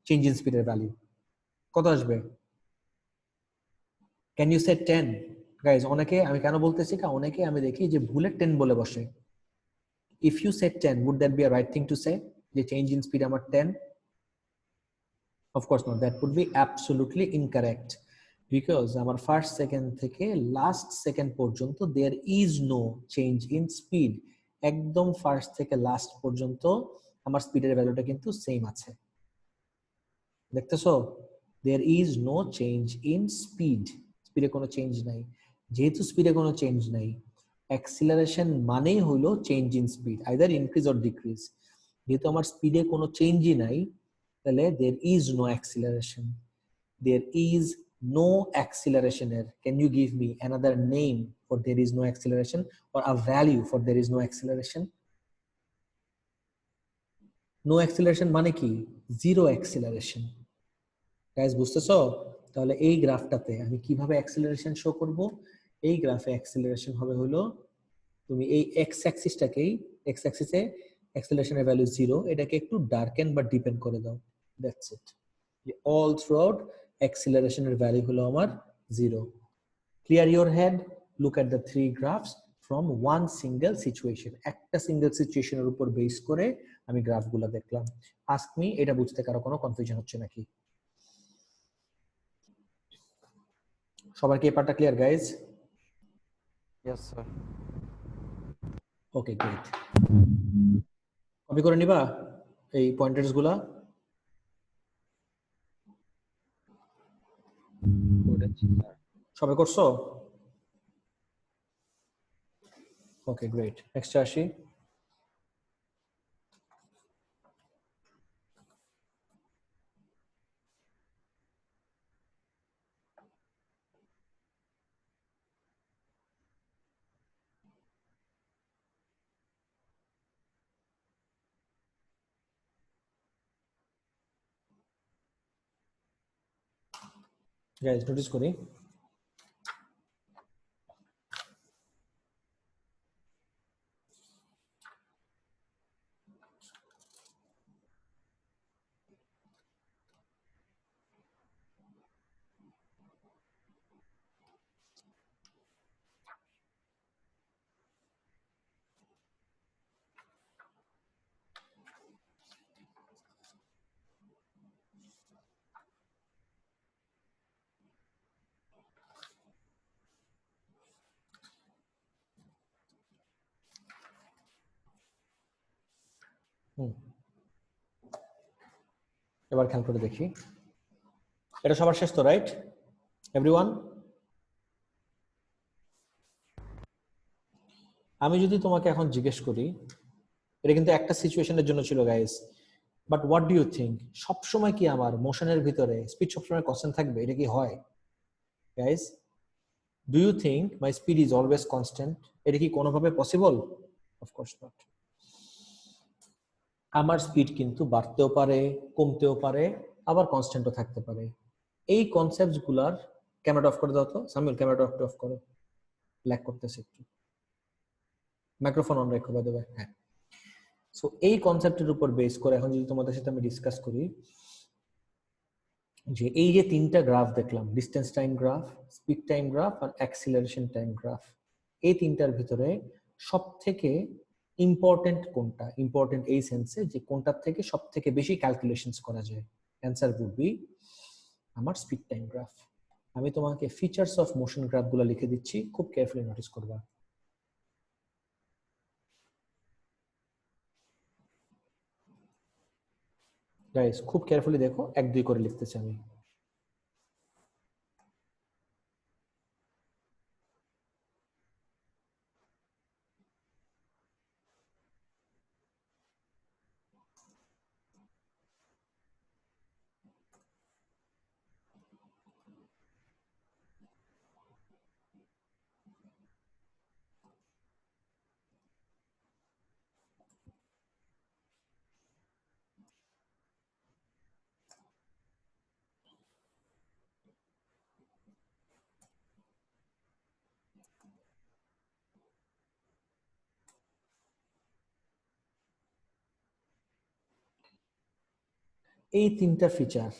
S1: change in স্পিডের ভ্যালু, কত আসবে? Can you say 10? গাইজ অনেকে, আমি কেন বলতেছি, অনেকে আমি দেখি যে ভুলে 10 বলে বসে। If you say 10, would that be a right thing to say যে চেঞ্জ ইন স্পিড আমার 10? Of course not, that would be absolutely incorrect. Because আমার ফার্স্ট সেকেন্ড থেকে লাস্ট সেকেন্ড পর্যন্ত there is no change in speed. একদম first থেকে last পর্যন্ত আমার স্পিডের ভ্যালুটা কিন্তু সেম আছে, দেখতেছো? there is no change in speed. স্পিডে কোনো চেঞ্জ নাই। যেহেতু স্পিডে কোনো চেঞ্জ নাই, অ্যাক্সিলারেশন মানেই হলো change in speed, either increase or decrease. যেহেতু আমার স্পিডে কোনো চেঞ্জই নাই, তাহলে there is no acceleration. There is no acceleration. Can you give me another name for there is no acceleration, or a value for there is no acceleration? No acceleration মানে কি? Zero acceleration. Guys বুঝতেছো? তাহলে এই গ্রাফটাতে আমি কিভাবে acceleration show করব? এই গ্রাফে অ্যাক্সিলারেশন হবে হলো, তুমি এই এক্স অ্যাক্সিসটাকেই, এক্স অ্যাক্সিসে অ্যাক্সিলারেশনের ভ্যালু 0, এটাকে একটু ডার্কেন বা ডিপেন করে দাও, that's it. all throughout acceleration এর ভ্যালু হলো আমার 0. Clear your head, look at the three graphs from one single situation. একটা সিঙ্গেল সিচুয়েশনের উপর বেস করে আমি গ্রাফগুলো দেখলাম। আস্ক মি, এটা বুঝতে কারো কোনো কনফিউশন হচ্ছে নাকি? সবার কি এই পার্টটা ক্লিয়ার গাইজ?
S4: Yes, sir.
S1: ওকে, গ্রেট। কপি করে নিবা এই পয়েন্টার্স গুলা?
S2: করেছি স্যার।
S1: সবাই করছো? ওকে, গ্রেট। নেক্সট আসি। গাইজ নোটিস করি, এবার খেয়াল করে দেখি, এটা সবার শেষ তো, রাইট এভরিওয়ান? আমি যদি তোমাকে এখন জিজ্ঞেস করি, এটা কিন্তু একটা সিচুয়েশনের জন্য ছিল guys, but what do you think, সবসময় কি আমার মোশনের ভিতরে স্পিড সবসময় কনস্ট্যান্ট থাকবে? এটা কি হয় guys? Do you think my speed is always constant? এটা কি কোনোভাবে পসিবল? Of course not. আমার স্পিড কিন্তু বাড়তেও পারে, কমতেও পারে, আবার কনস্ট্যান্টও থাকতে পারে। এই কনসেপ্টস গুলার ক্যামেরাটা অফ করে দাও তো সামিউল, ক্যামেরাটা অফ করো, ল্যাগ করতেছে একটু। মাইক্রোফোন অন রেখো বাই দ্য ওয়ে। হ্যাঁ, সো এই কনসেপ্টের উপর বেস করে এখন যদি তোমাদের সাথে আমি ডিসকাস করি যে এই যে তিনটা গ্রাফ দেখলাম, distance time graph, speed time graph আর অ্যাক্সিলারেশন টাইম গ্রাফ, এই তিনটার ভিতরে সব থেকে ইম্পর্টেন্ট কোনটা? ইম্পর্টেন্ট এই সেন্সে যে কোনটার থেকে সব থেকে বেশি ক্যালকুলেশনস করা যায়। অ্যান্সার উড বি আমার স্পিড টাইম গ্রাফ। আমি তোমাকে ফিচার্স অফ মোশন গ্রাফগুলো লিখে দিচ্ছি, খুব কেয়ারফুলি নোটিস করবা। গাইস খুব কেয়ারফুলি দেখো, 1 2 করে লিখতেছি আমি। এই তিনটা ফিচার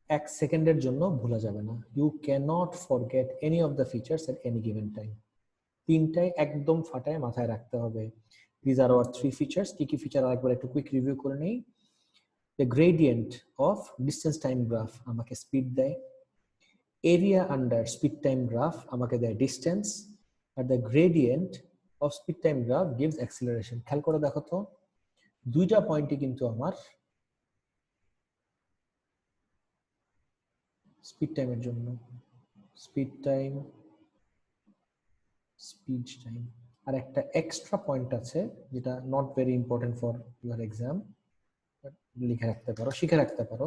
S1: 1 সেকেন্ডের জন্য ভোলা যাবে না। You can't forget any of the features at any given time. তিনটাই একদম ফাটায় মাথায় রাখতে হবে। This are our 3 features. কি কি ফিচার আরেকবার একটু কুইক রিভিউ করে নেই। The gradient of distance time graph আমাকে স্পিড দেয়, area under speed time graph আমাকে দেয় ডিস্টেন্স, আর the gradient of speed time graph gives acceleration. খেয়াল করে দেখো তো, দুইটা পয়েন্টই কিন্তু আমার স্পিড টাইমের জন্য। Speed time, speed time. আর একটা এক্সট্রা পয়েন্ট আছে যেটা not very important for your exam, লিখে রাখতে পারো, শিখে রাখতে পারো।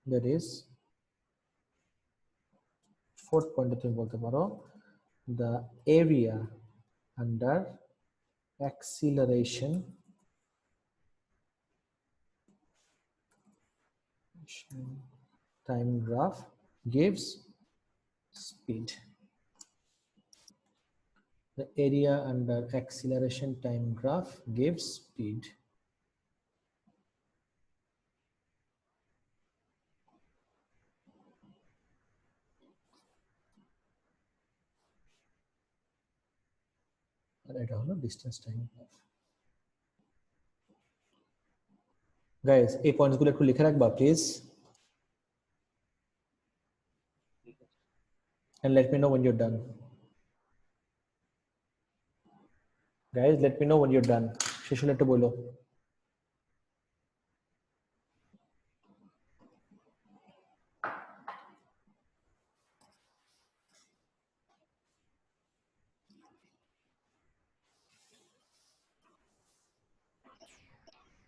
S1: দ্যাট ইজ ফোর্থ পয়েন্টে তুমি বলতে পারো the area under acceleration time graph gives speed. The area under acceleration time graph gives speed. আর এটা হলো distance time graph. Guys, এই পয়েন্টসগুলো একটু লিখে রাখবা please, and let me know when you're done. Guys, let me know when you're done. শেষ হলে একটু বলো।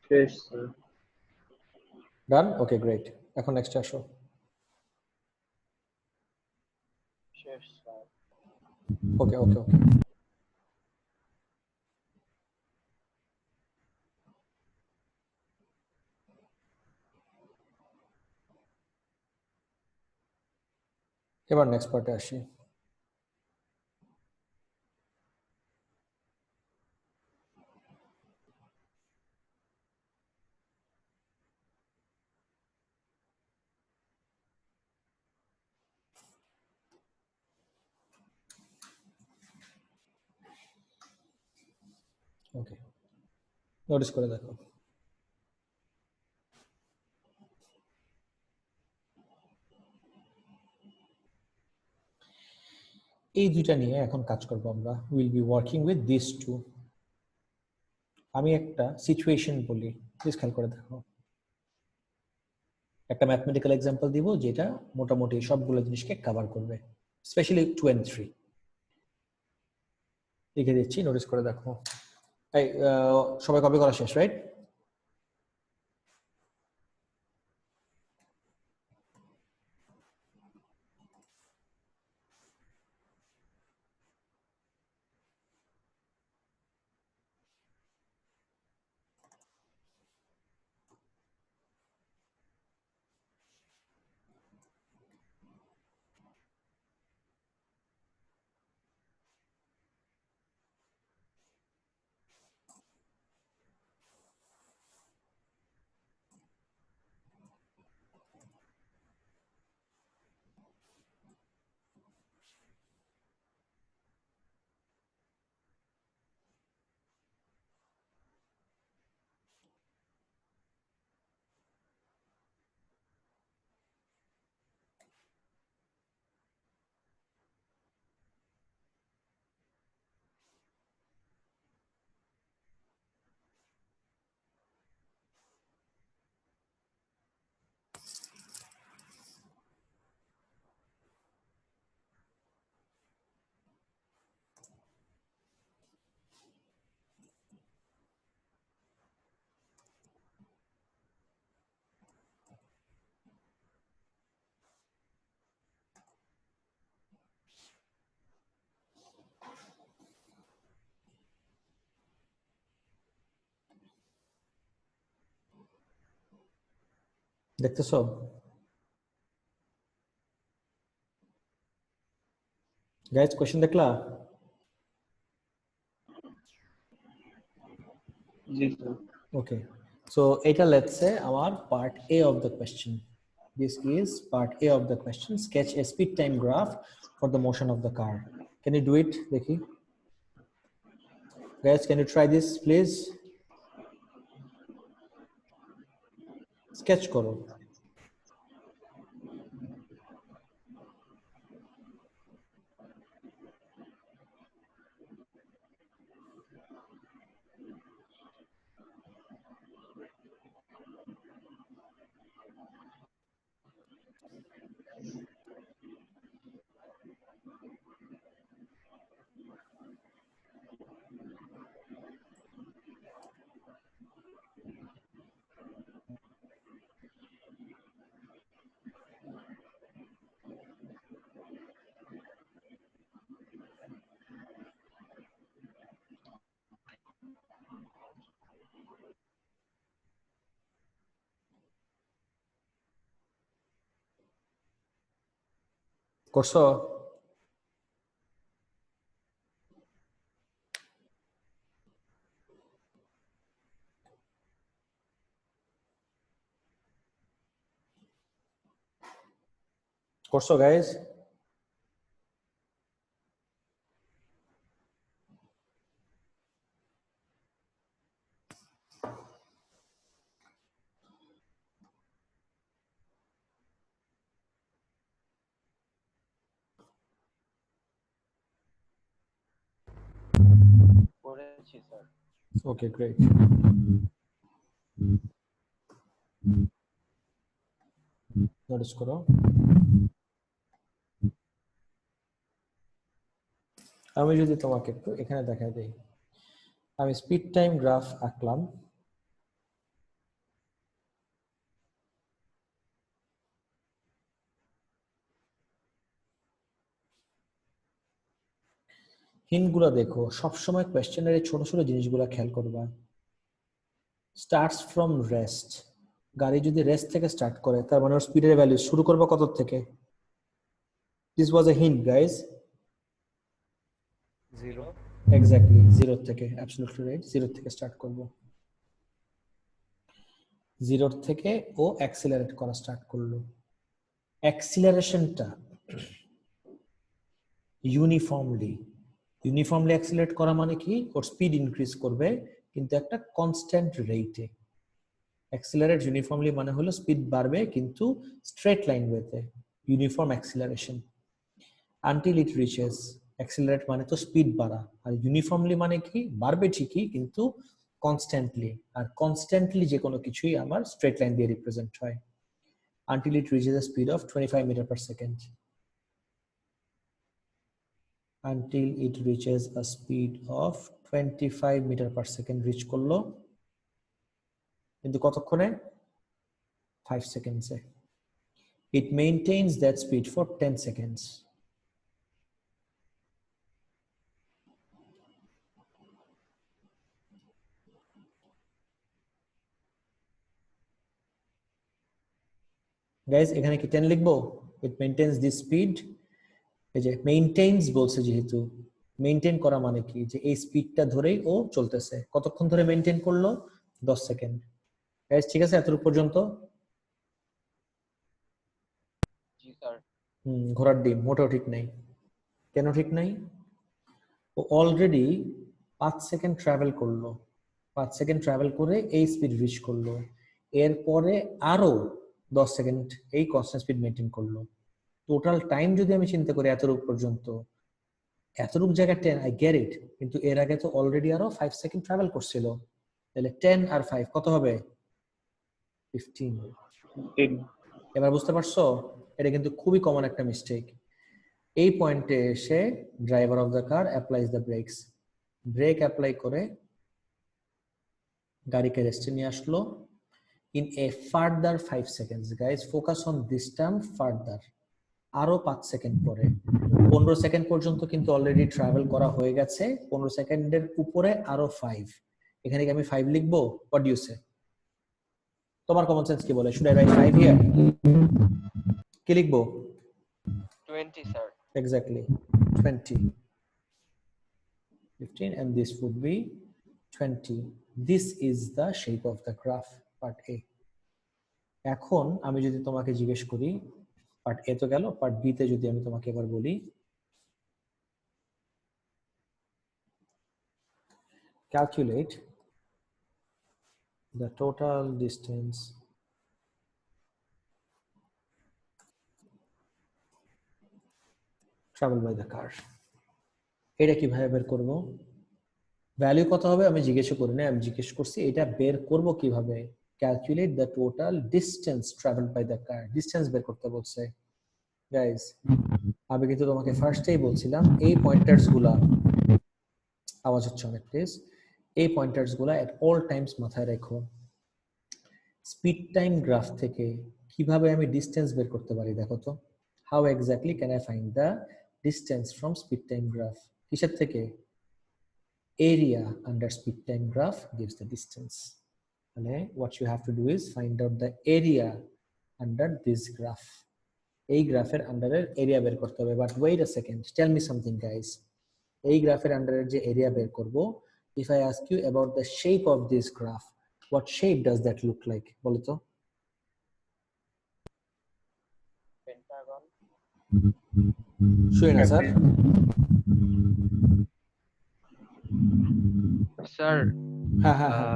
S3: শেষ স্যার।
S1: Done? Okay, great. এখন নেক্সট আসো।
S3: শেষ স্যার।
S1: Okay, okay, okay. এবার নেক্সট পার্টে আসি। ওকে, নোটিস করে দেখো। এই দুইটা নিয়ে এখন কাজ করব আমরা। Will be working with this too. আমি একটা সিচুয়েশন বলি, প্লিজ খেয়াল করে দেখো। একটা ম্যাথমেটিক্যাল এক্সাম্পল দিব যেটা মোটামুটি সবগুলো জিনিসকে কভার করবে, স্পেশালি 2 and 3 লিখে দিচ্ছি, নোটিস করে দেখো। এই সবাই কপি করা শেষ, রাইট? দেখতেছো? গাইজ কোশ্চেন দেখলা?
S3: জি স্যার।
S1: Okay, so এটা let's say our part A of the question. This is part A of the question. Sketch a speed time graph for the motion of the car. Can you do it, Dekhi? Guys, can you try this, please? Sketch karo. করছো? করছো guys?
S2: করেছি sir.
S1: Okay, great. Notice করো। আমি যদি তোমাকে একটু এখানে দেখাই দেই, আমি স্পিড টাইম গ্রাফ আঁকলাম। হিন্টগুলো দেখো, সবসময় কোয়েশ্চেনের এই ছোট ছোট জিনিসগুলো খেয়াল করবা। স্টার্টস ফ্রম রেস্ট, গাড়ি যদি রেস্ট থেকে স্টার্ট করে তার মানে ওর স্পিডের ভ্যালু শুরু করবো কত থেকে? This was A hint guys.
S4: 0.
S1: Exactly 0 থেকে, অ্যাবসলিউটলি রাইট, 0 থেকে স্টার্ট করব। 0 থেকে ও অ্যাক্সিলারেট করা স্টার্ট করলো। অ্যাক্সিলারেশনটা ইউনিফর্মলি অ্যাক্সিলারেট করা মানে কি? ওর স্পিড ইনক্রিজ করবে কিন্তু একটা কনস্ট্যান্ট রেটে। অ্যাক্সিলারেট ইউনিফর্মলি মানে হলো স্পিড বাড়বে কিন্তু স্ট্রেট লাইন ওয়েতে, uniform acceleration. Until it reaches, accelerate মানে তো স্পিড বাড়া, আর ইউনিফর্মলি মানে কি? বাড়বে ঠিকই কিন্তু কনস্ট্যান্টলি, আর কনস্ট্যান্টলি যে কোনো কিছুই আমার স্ট্রেট লাইন দিয়ে রিপ্রেজেন্ট হয়। Until it reaches a speed of 25 meter per second. Until it reaches a speed of 25 meter per second rich করলো, কিন্তু কতক্ষণে? 5 সেকেন্ডসে। It maintains that speed for 10 seconds. Guys এখানে কি 10 লিখবো? It maintains this speed, এই যে মেইনটেইনস বলছে, যেহেতু মেইনটেইন করা মানে কি? যে এই স্পিডটা ধরেই ও চলতেছে। কতক্ষণ ধরে মেইনটেইন করলো? 10 সেকেন্ড। গাইজ ঠিক আছে এতটুকু পর্যন্ত?
S2: জি স্যার।
S1: ঘোড়ার ডিম মোটেও ঠিক নাই। কেন ঠিক নাই? ও অলরেডি 5 সেকেন্ড ট্রাভেল করলো, 5 সেকেন্ড ট্রাভেল করে এই স্পিড রিচ করলো, এরপরে আরো 10 সেকেন্ড এই কনস্ট্যান্ট স্পিড মেইনটেইন করলো। টোটাল টাইম যদি আমি চিন্তা করি এতটুক পর্যন্ত, এতটুক জায়গায় 10, আই গেট ইট, কিন্তু এর আগে তো অলরেডি আরো 5 সেকেন্ড ট্রাভেল করছিল, তাহলে 10 আর 5 কত হবে? 15। এবার বুঝতে পারছো? এটা কিন্তু খুবই কমন একটা মিস্টেক। এই পয়েন্টে এসে driver of the car applies the ব্রেকস, break apply করে গাড়িকে রেস্টে নিয়ে আসলো। In a further 5 seconds, guys focus on this term further, আরো 5 সেকেন্ড পরে 15 সেকেন্ড পর্যন্ত কিন্তু অলরেডি ট্রাভেল করা হয়ে গেছে। 15 সেকেন্ডের উপরে আরো 5, এখানে কি আমি 5 লিখবো? হোয়াট ডু ইউ সে? তোমার কমন সেন্স কি বলে? Should I right 5 here? কি লিখবো?
S2: 20, sir.
S1: Exactly, 20. 15 and this would be 20. This is the shape of the graph, part A. এখন আমি যদি তোমাকে জিজ্ঞেস করি, পার্ট এ তো গেল, পার্ট বি তে যদি আমি তোমাকে এবার বলি, calculate the total distance traveled by the car. এটা কিভাবে বের করব? ভ্যালু কত হবে আমি জিজ্ঞেস করি না, আমি জিজ্ঞেস করছি এটা বের করব কিভাবে। Calculate the total distance travelled by the car, distance বের করতে বলছে। গাইস আমি কিন্তু তোমাকে ফার্স্টেই বলছিলাম এই পয়েন্টার্স গুলা, আওয়াজ হচ্ছে অনেক প্লিজ, এই পয়েন্টার্স গুলা এট অল টাইমস মাথায় রেখো। স্পিড টাইম গ্রাফ থেকে কিভাবে আমি ডিসটেন্স বের করতে পারি দেখো তো। How exactly can I find the distance from speed time graph? কিসের থেকে? area under speed time graph gives the distance. Okay, what you have to do is find out the area under this graph. A graph under area বের করতে হবে। But wait a second, tell me something guys. A graph under যে area বের করব, if I ask you about the shape of this graph, what shape does that look like? বলো তো।
S3: Pentagon.
S1: শুয়ে না স্যার?
S2: Sir,
S1: হ্যাঁ হ্যাঁ হ্যাঁ,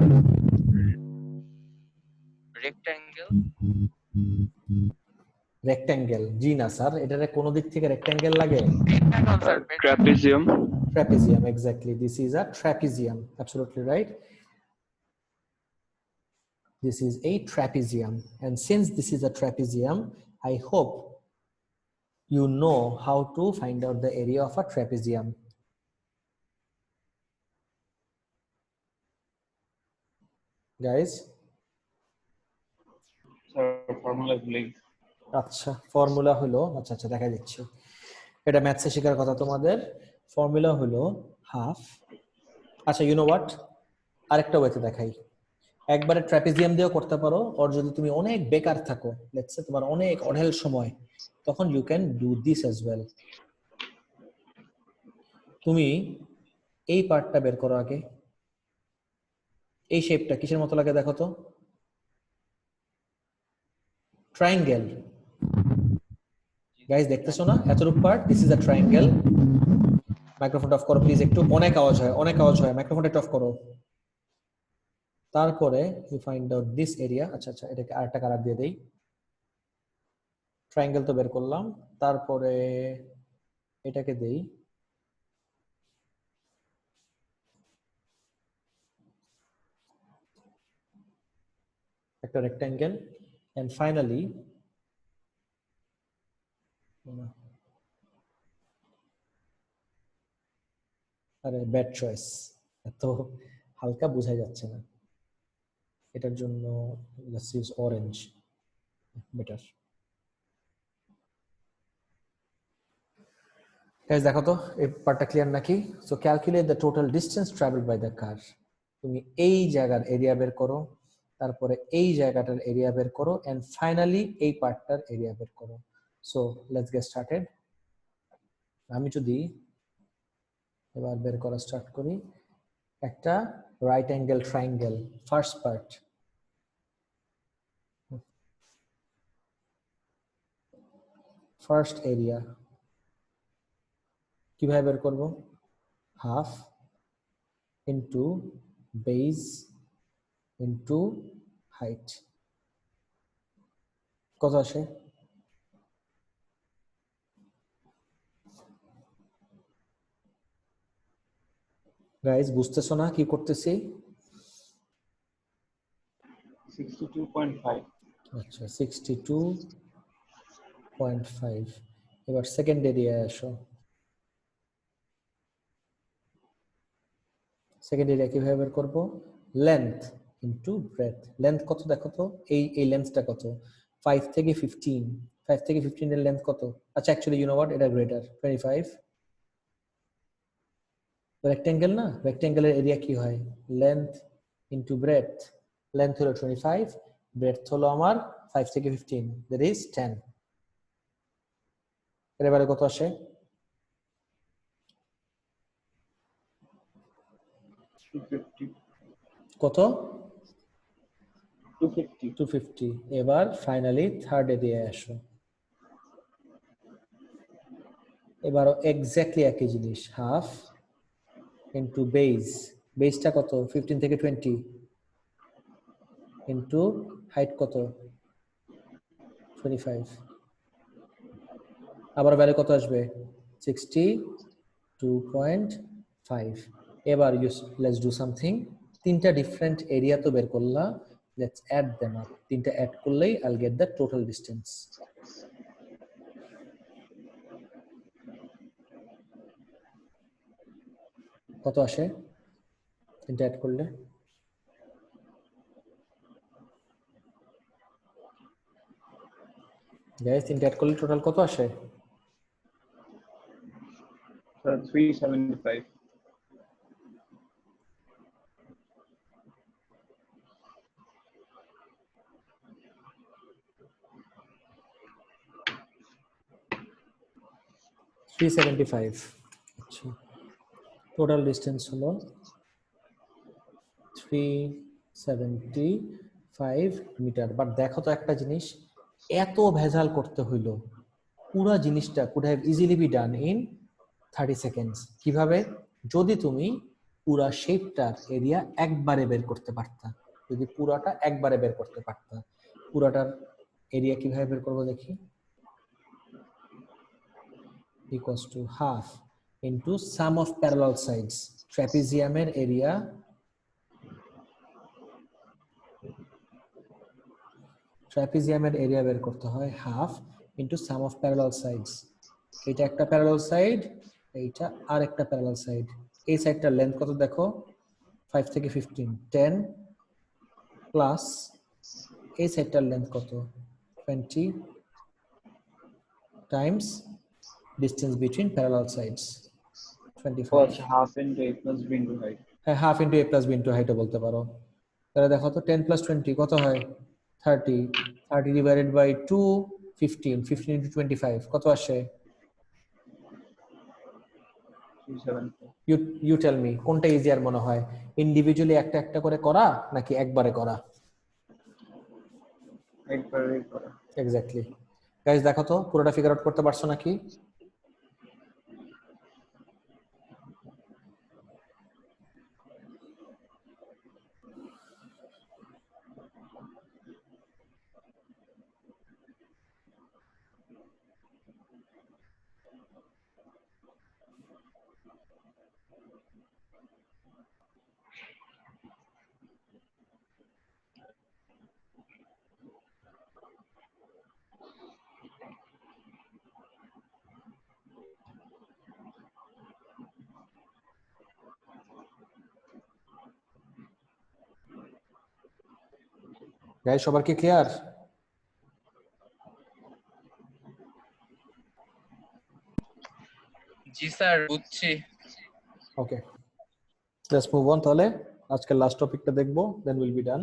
S2: rectangle.
S1: রেক্ট্যাঙ্গেল? জি না স্যার, এটারে কোন দিক থেকে রেক্ট্যাঙ্গেল লাগে?
S2: Pentagon, sir.
S5: Trapezium.
S1: Trapezium, exactly. This is a trapezium. Absolutely right. This is a trapezium. And since this is a trapezium, I hope you know how to find out the area of a trapezium. Guys?
S5: Sir, formula ভুলে গেছি।
S1: আচ্ছা, formula হলো, আচ্ছা আচ্ছা দেখা দিচ্ছি। এটা ম্যাথসে শেখার কথা তোমাদের। ফর্মুলা হলো হাফ, আচ্ছা ইউ নো হোয়াট, আরেকটা ওয়েতে দেখাই। একবারে ট্রাপিজিয়াম দিয়েও করতে পারো, আর যদি তুমি অনেক বেকার থাকো, লেটস সে তোমার অনেক অঢেল সময়, তখন you can do this as well. তুমি এই পার্টটা বের করো আগে। এই শেপটা কিসের মতো লাগে দেখো তো? ট্রায়াঙ্গেল। গাইস দেখতেছো না এতটুকু part? This is a triangle. মাইক্রোফোনটা অফ করো প্লিজ, একটু অনেক আওয়াজ হয়, অনেক আওয়াজ হয়, মাইক্রোফোনটা একটু অফ করো। তারপরে you find out this area. আচ্ছা আচ্ছা, এটাকে আরেকটা কালার দিয়ে দেই। ট্রায়াঙ্গেল তো বের করলাম, তারপরে এটাকে দেই একটা রেক্ট্যাঙ্গেল, এন্ড ফাইনালি আরে ব্যাড চয়েস, এত হালকা বোঝা যাচ্ছে না, এটার জন্য let's use orange, better. Guys দেখো তো এই পার্টটা ক্লিয়ার নাকি? So calculate the total distance travelled by the car. তুমি এই জায়গার এরিয়া বের করো, তারপরে এই জায়গাটার এরিয়া বের করো, এন্ড ফাইনালি এই পার্টটার এরিয়া বের করো। So let's get started. আমি যদি এবার বের করা স্টার্ট করি, একটা right angle triangle, first part, first area কিভাবে বের করব? Half into base into height, কত আসে? গাইস বুঝতেছো না কি করতেছি?
S5: 62.5.
S1: আচ্ছা 62.5। এবার সেকেন্ড এরিয়ায় আসো। সেকেন্ড এরিয়া কিভাবে বের করব? Length into breadth. লেন্থ কত দেখো তো, এই লেন্থটা কত? 5 থেকে 15, 5 থেকে 15 এর লেন্থ কত? আচ্ছা অ্যাকচুয়ালি ইউ নো হোয়াট, এটা গ্রেটার, 25। রেক্ট্যাঙ্গেল না, রেক্ট্যাঙ্গেলের এরিয়া কি হয়? Length into breadth. লেন্থ হলো 25, ব্রেডথ হলো আমার 5 থেকে 15, দ্যাট ইজ 10। এবারে কত আসে?
S5: 250.
S1: কত?
S5: 250.
S1: 250। এবার ফাইনালি থার্ডে দিয়ে আসো। এবারও এক্স্যাক্টলি একই জিনিস, হাফ ইন্টু বেস। বেসটা কত? 15 থেকে 20 ইন্টু হাইট কত? 25। আবার ভ্যালু কত আসবে? 62.5। এবার লেটস ডু সামথিং। তিনটা ডিফারেন্ট এরিয়া তো বের করলাম, লেটস অ্যাড দেম আপ। তিনটা অ্যাড করলেই আইল গেট দ্য টোটাল ডিস্টেন্স। কত আসে তিনটা অ্যাড করলে? গাইস, তিনটা অ্যাড করলে টোটাল কত আসে?
S5: 375.
S1: 375। আচ্ছা, টোটাল ডিস্টেন্স হলো 375 মিটার। বাট দেখো তো একটা জিনিস, এত ভেজাল করতে হইলো, পুরো জিনিসটা could have easily be done in 30 seconds. কিভাবে? যদি তুমি পুরা শেপটার এরিয়া একবারে বের করতে পারতা, যদি পুরাটা একবারে বের করতে পারতা। পুরাটার এরিয়া কিভাবে বের করবো দেখি। Equals to half into sum of parallel sides. ট্র্যাপিজিয়ামের এরিয়া বের করতে হয় half into sum of parallel sides. এটা একটা প্যারালাল সাইড, এইটা আর একটা প্যারালাল সাইড। এই সাইডটার লেন্থ কত দেখো? 5 থেকে 15, 10 প্লাস এই সাইডটার লেন্থ কত? 20 Times distance between parallel sides 25।
S5: half into a plus b into height.
S1: হ্যাঁ, হাফ ইন্টু এ প্লাস বি ইন্টু হাইটও বলতে পারো। তাহলে দেখো তো 10 প্লাস 20 কত হয়? 30। 30 ডিভাইডেড বাই 2, 15। 15 ইন্টু 25 কত আসে?
S5: 274.
S1: ইউ টেল মি, কোনটা ইজিয়ার মনে হয়? ইন্ডিভিজুয়ালি একটা একটা করে করা নাকি একবারে করা?
S5: একবারে করা।
S1: এক্স্যাক্টলি। গাইস দেখো তো পুরোটা ফিগার আউট করতে পারছো নাকি? গাইস সবার কি ক্লিয়ার?
S2: জি স্যার, বুঝছি।
S1: Okay, let's move on. তাহলে আজকের লাস্ট টপিকটা দেখবো, then will be done.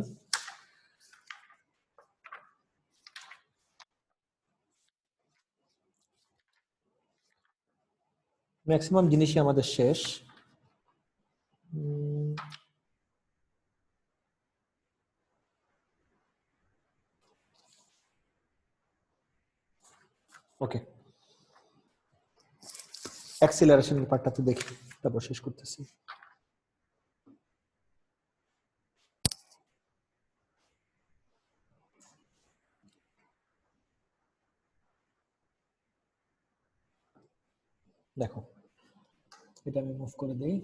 S1: Maximum জিনিসই আমাদের শেষ। ওকে, অ্যাক্সিলারেশন পার্টটাতে দেখি, তারপর শেষ করতেছি। দেখো, এটা আমি মুভ করে দেই।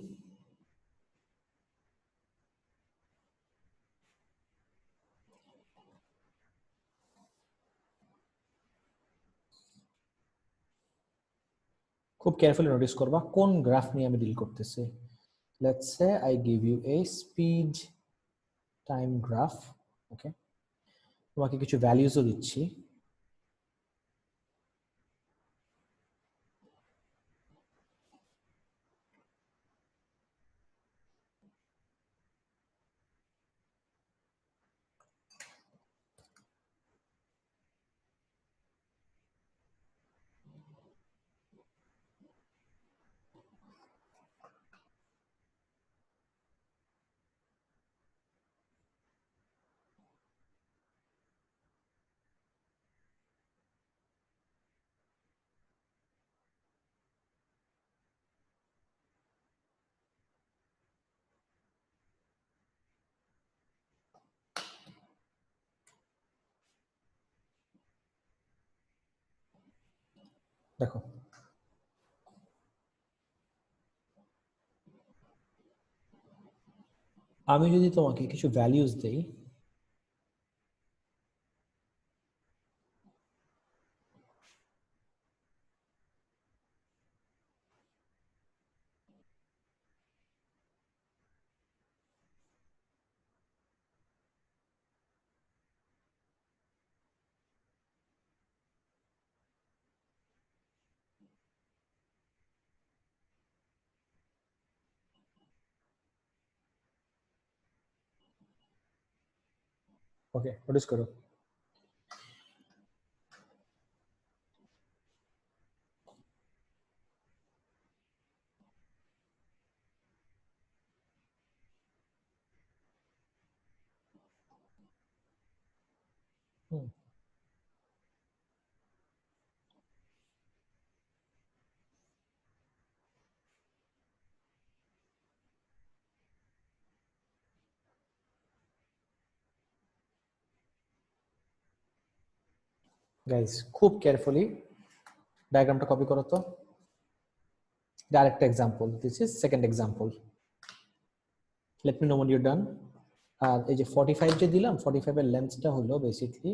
S1: খুব কেয়ারফুলি নোটিস করবা কোন গ্রাফ নিয়ে আমি ডিল করতেছি। Let's say I give you a speed time graph. Okay, তোমাকে কিছু ভ্যালুজও দিচ্ছি। দেখো আমি যদি তোমাকে কিছু ভ্যালুজ দেই, ওকে নোটিস করো গাইস, খুব কেয়ারফুলি ডায়াগ্রামটা কপি করো তো। আরেকটা example, this is second example. Let me no when you're done. আর এই যে 45 যে দিলাম, 45 এর লেন্থটা হলো বেসিক্যালি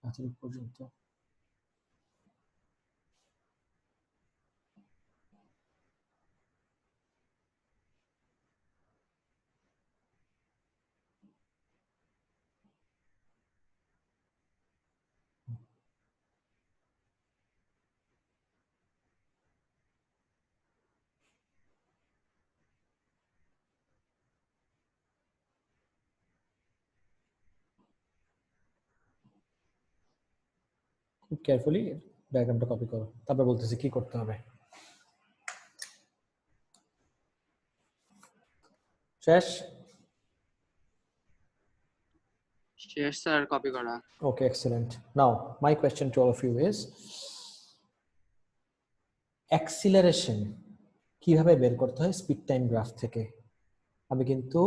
S1: আচ্ছা পর্যন্ত। খুব কেয়ারফুলি ডায়াগ্রামটা কপি করো, তারপর বলতেছি কি করতে হবে। শেষ?
S3: শেষ স্যার, কপি করা।
S1: Okay, excellent. Now, my question to all of you is, acceleration কিভাবে বের করতে হয় স্পিড টাইম গ্রাফ থেকে? আমি কিন্তু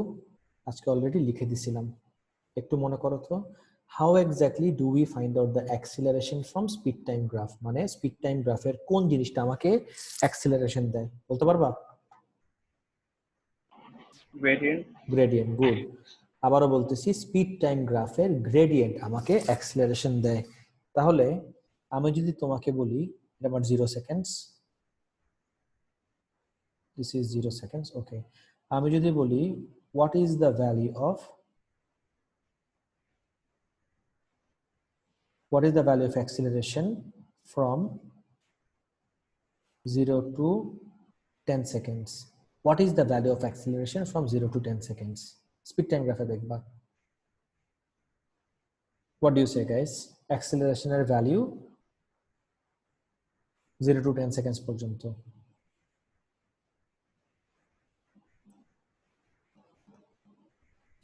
S1: আজকে অলরেডি লিখে দিছিলাম, একটু মনে করো তো। How exactly do we find out the acceleration from speed time graph? মানে স্পিড টাইম গ্রাফের কোন জিনিসটা আমাকে অ্যাক্সিলারেশন দেয়, বলতে পারবা?
S5: Gradient.
S1: Gradient, good. আবারও বলতেছি, স্পিড টাইম গ্রাফের গ্রেডিয়েন্ট আমাকে অ্যাক্সিলারেশন দেয়। তাহলে আমি যদি তোমাকে বলি, এটা আমার 0 সেকেন্ডস, দিস ইজ 0 সেকেন্ডস, ওকে। আমি যদি বলি what is the value of acceleration from 0 to 10 seconds? What is the value of acceleration from 0 to 10 seconds? Speed time graph দেখবা। What do you say, guys? Acceleration এর value 0 to 10 seconds পর্যন্ত।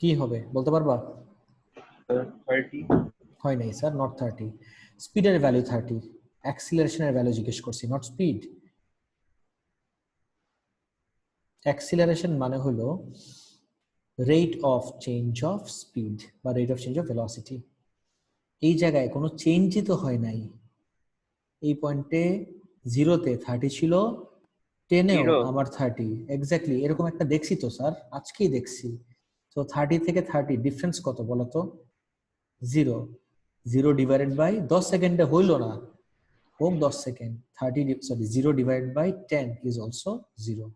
S1: কি হবে বলতে পারবা?
S5: 30.
S1: হয় নাই স্যার, নট 30। স্পিডের ভ্যালু 30, অ্যাক্সিলারেশনের ভ্যালু জিজ্ঞেস করছি, নট স্পিড। অ্যাক্সিলারেশন মানে হলো rate of change of speed বা rate of change of velocity. এই জায়গায় কোনো চেঞ্জই তো হয় নাই। এই পয়েন্টে 0-তে 30 ছিল, 10-এও
S5: Zero?
S1: আমার 30, এক্স্যাক্টলি এরকম একটা দেখছি তো স্যার, আজকেই দেখছি। তো 30 থেকে 30 ডিফারেন্স কত বলো তো? 0। 0 ডিভাইডেড বাই 10 সেকেন্ডে হইল না, হোক 10 second. 0 divided by 10 is also 0।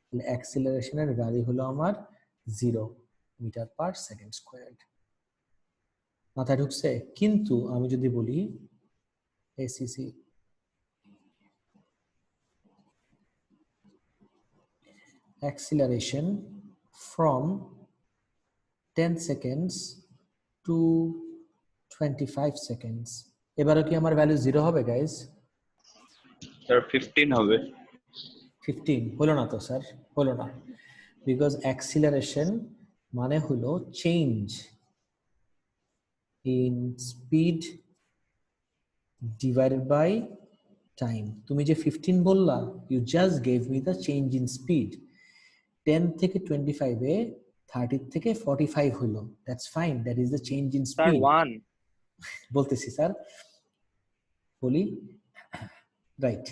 S1: তাহলে অ্যাক্সিলারেশনের ভ্যালু হলো আমার 0 মিটার পার সেকেন্ড স্কোয়ার্ড। মাথায় ঢুকছে? কিন্তু আমি যদি বলি ACC acceleration from 10 seconds to 25 seconds, এবারও কি আমার ভ্যালু 0 হবে গাইস?
S5: Sir, 15 হবে।
S1: 15 হলো না তো স্যার, হলো না। বিকজ অ্যাক্সিলারেশন মানে হলো change in speed divided by time. তুমি যে 15 বললা, you just gave me the change in speed. 10 থেকে 25 এ 30 থেকে 45 হলো, that's fine, that is the change in
S3: sir
S1: speed.
S3: 1।
S1: বলতেছি স্যার, বলি রাইট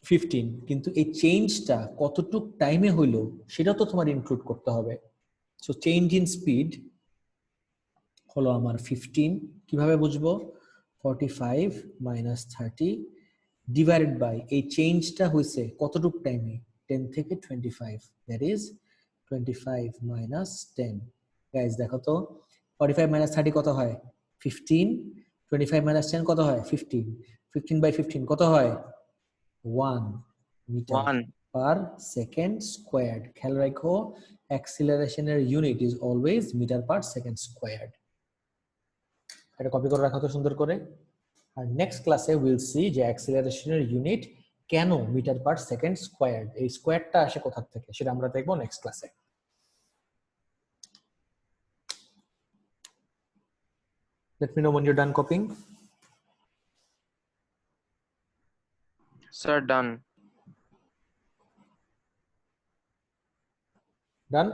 S1: 15, কিন্তু এই চেঞ্জটা কতটুক টাইমে হইলো সেটা তো তোমার ইনক্লুড করতে হবে। সো চেঞ্জ ইন স্পিড হলো আমার 15, কিভাবে বুঝবো? 45 মাইনাস 30 ডিভাইডেড বাই এই চেঞ্জটা হইছে কতটুক টাইমে, 10 থেকে 25, দ্যাট ইজ 25 মাইনাস 10। গাইস দেখো তো 45 মাইনাস 30 কত হয়? 15। 25 মাইনাস 10 কত হয়? 15। 15 বাই 15 কত হয়? 1 মিটার
S3: 1
S1: পার সেকেন্ড স্কোয়ার্ড। খেয়াল রাখো অ্যাক্সিলারেশনের unit is always metre per second squared. এটা কপি করে রাখো তো সুন্দর করে। আর নেক্সট ক্লাসে উইল সি যে অ্যাক্সিলারেশনের ইউনিট কেন মিটার পার সেকেন্ড স্কোয়ার্ড, এই স্কোয়ারটা আসে কোথা থেকে সেটা আমরা দেখবো নেক্সট ক্লাসে। Let me know when you're done copying.
S3: Sir done.
S1: Done?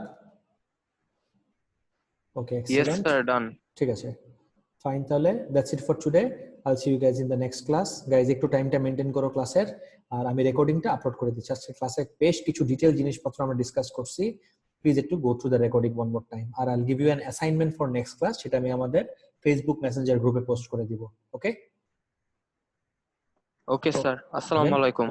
S1: Okay,
S3: yes
S1: excellent.
S3: Sir done.
S1: ঠিক আছে, ফাইন। তাহলে that's it for today. I'll see you guys in the next class. Guys, একটু টাইমটা মেনটেন করো ক্লাসের, আর আমি রেকর্ডিংটা upload করে দিচ্ছি। আজকে ক্লাসে বেশ কিছু ডিটেইল জিনিসপত্র আমরা ডিসকাস করছি। প্লিজ একটু go through the recording one more time. আর I'll give you an assignment for next class, সেটা আমি আমাদের ফেসবুক মেসেঞ্জার গ্রুপে পোস্ট করে দিব। ওকে
S3: ওকে স্যার, আসসালামু আলাইকুম।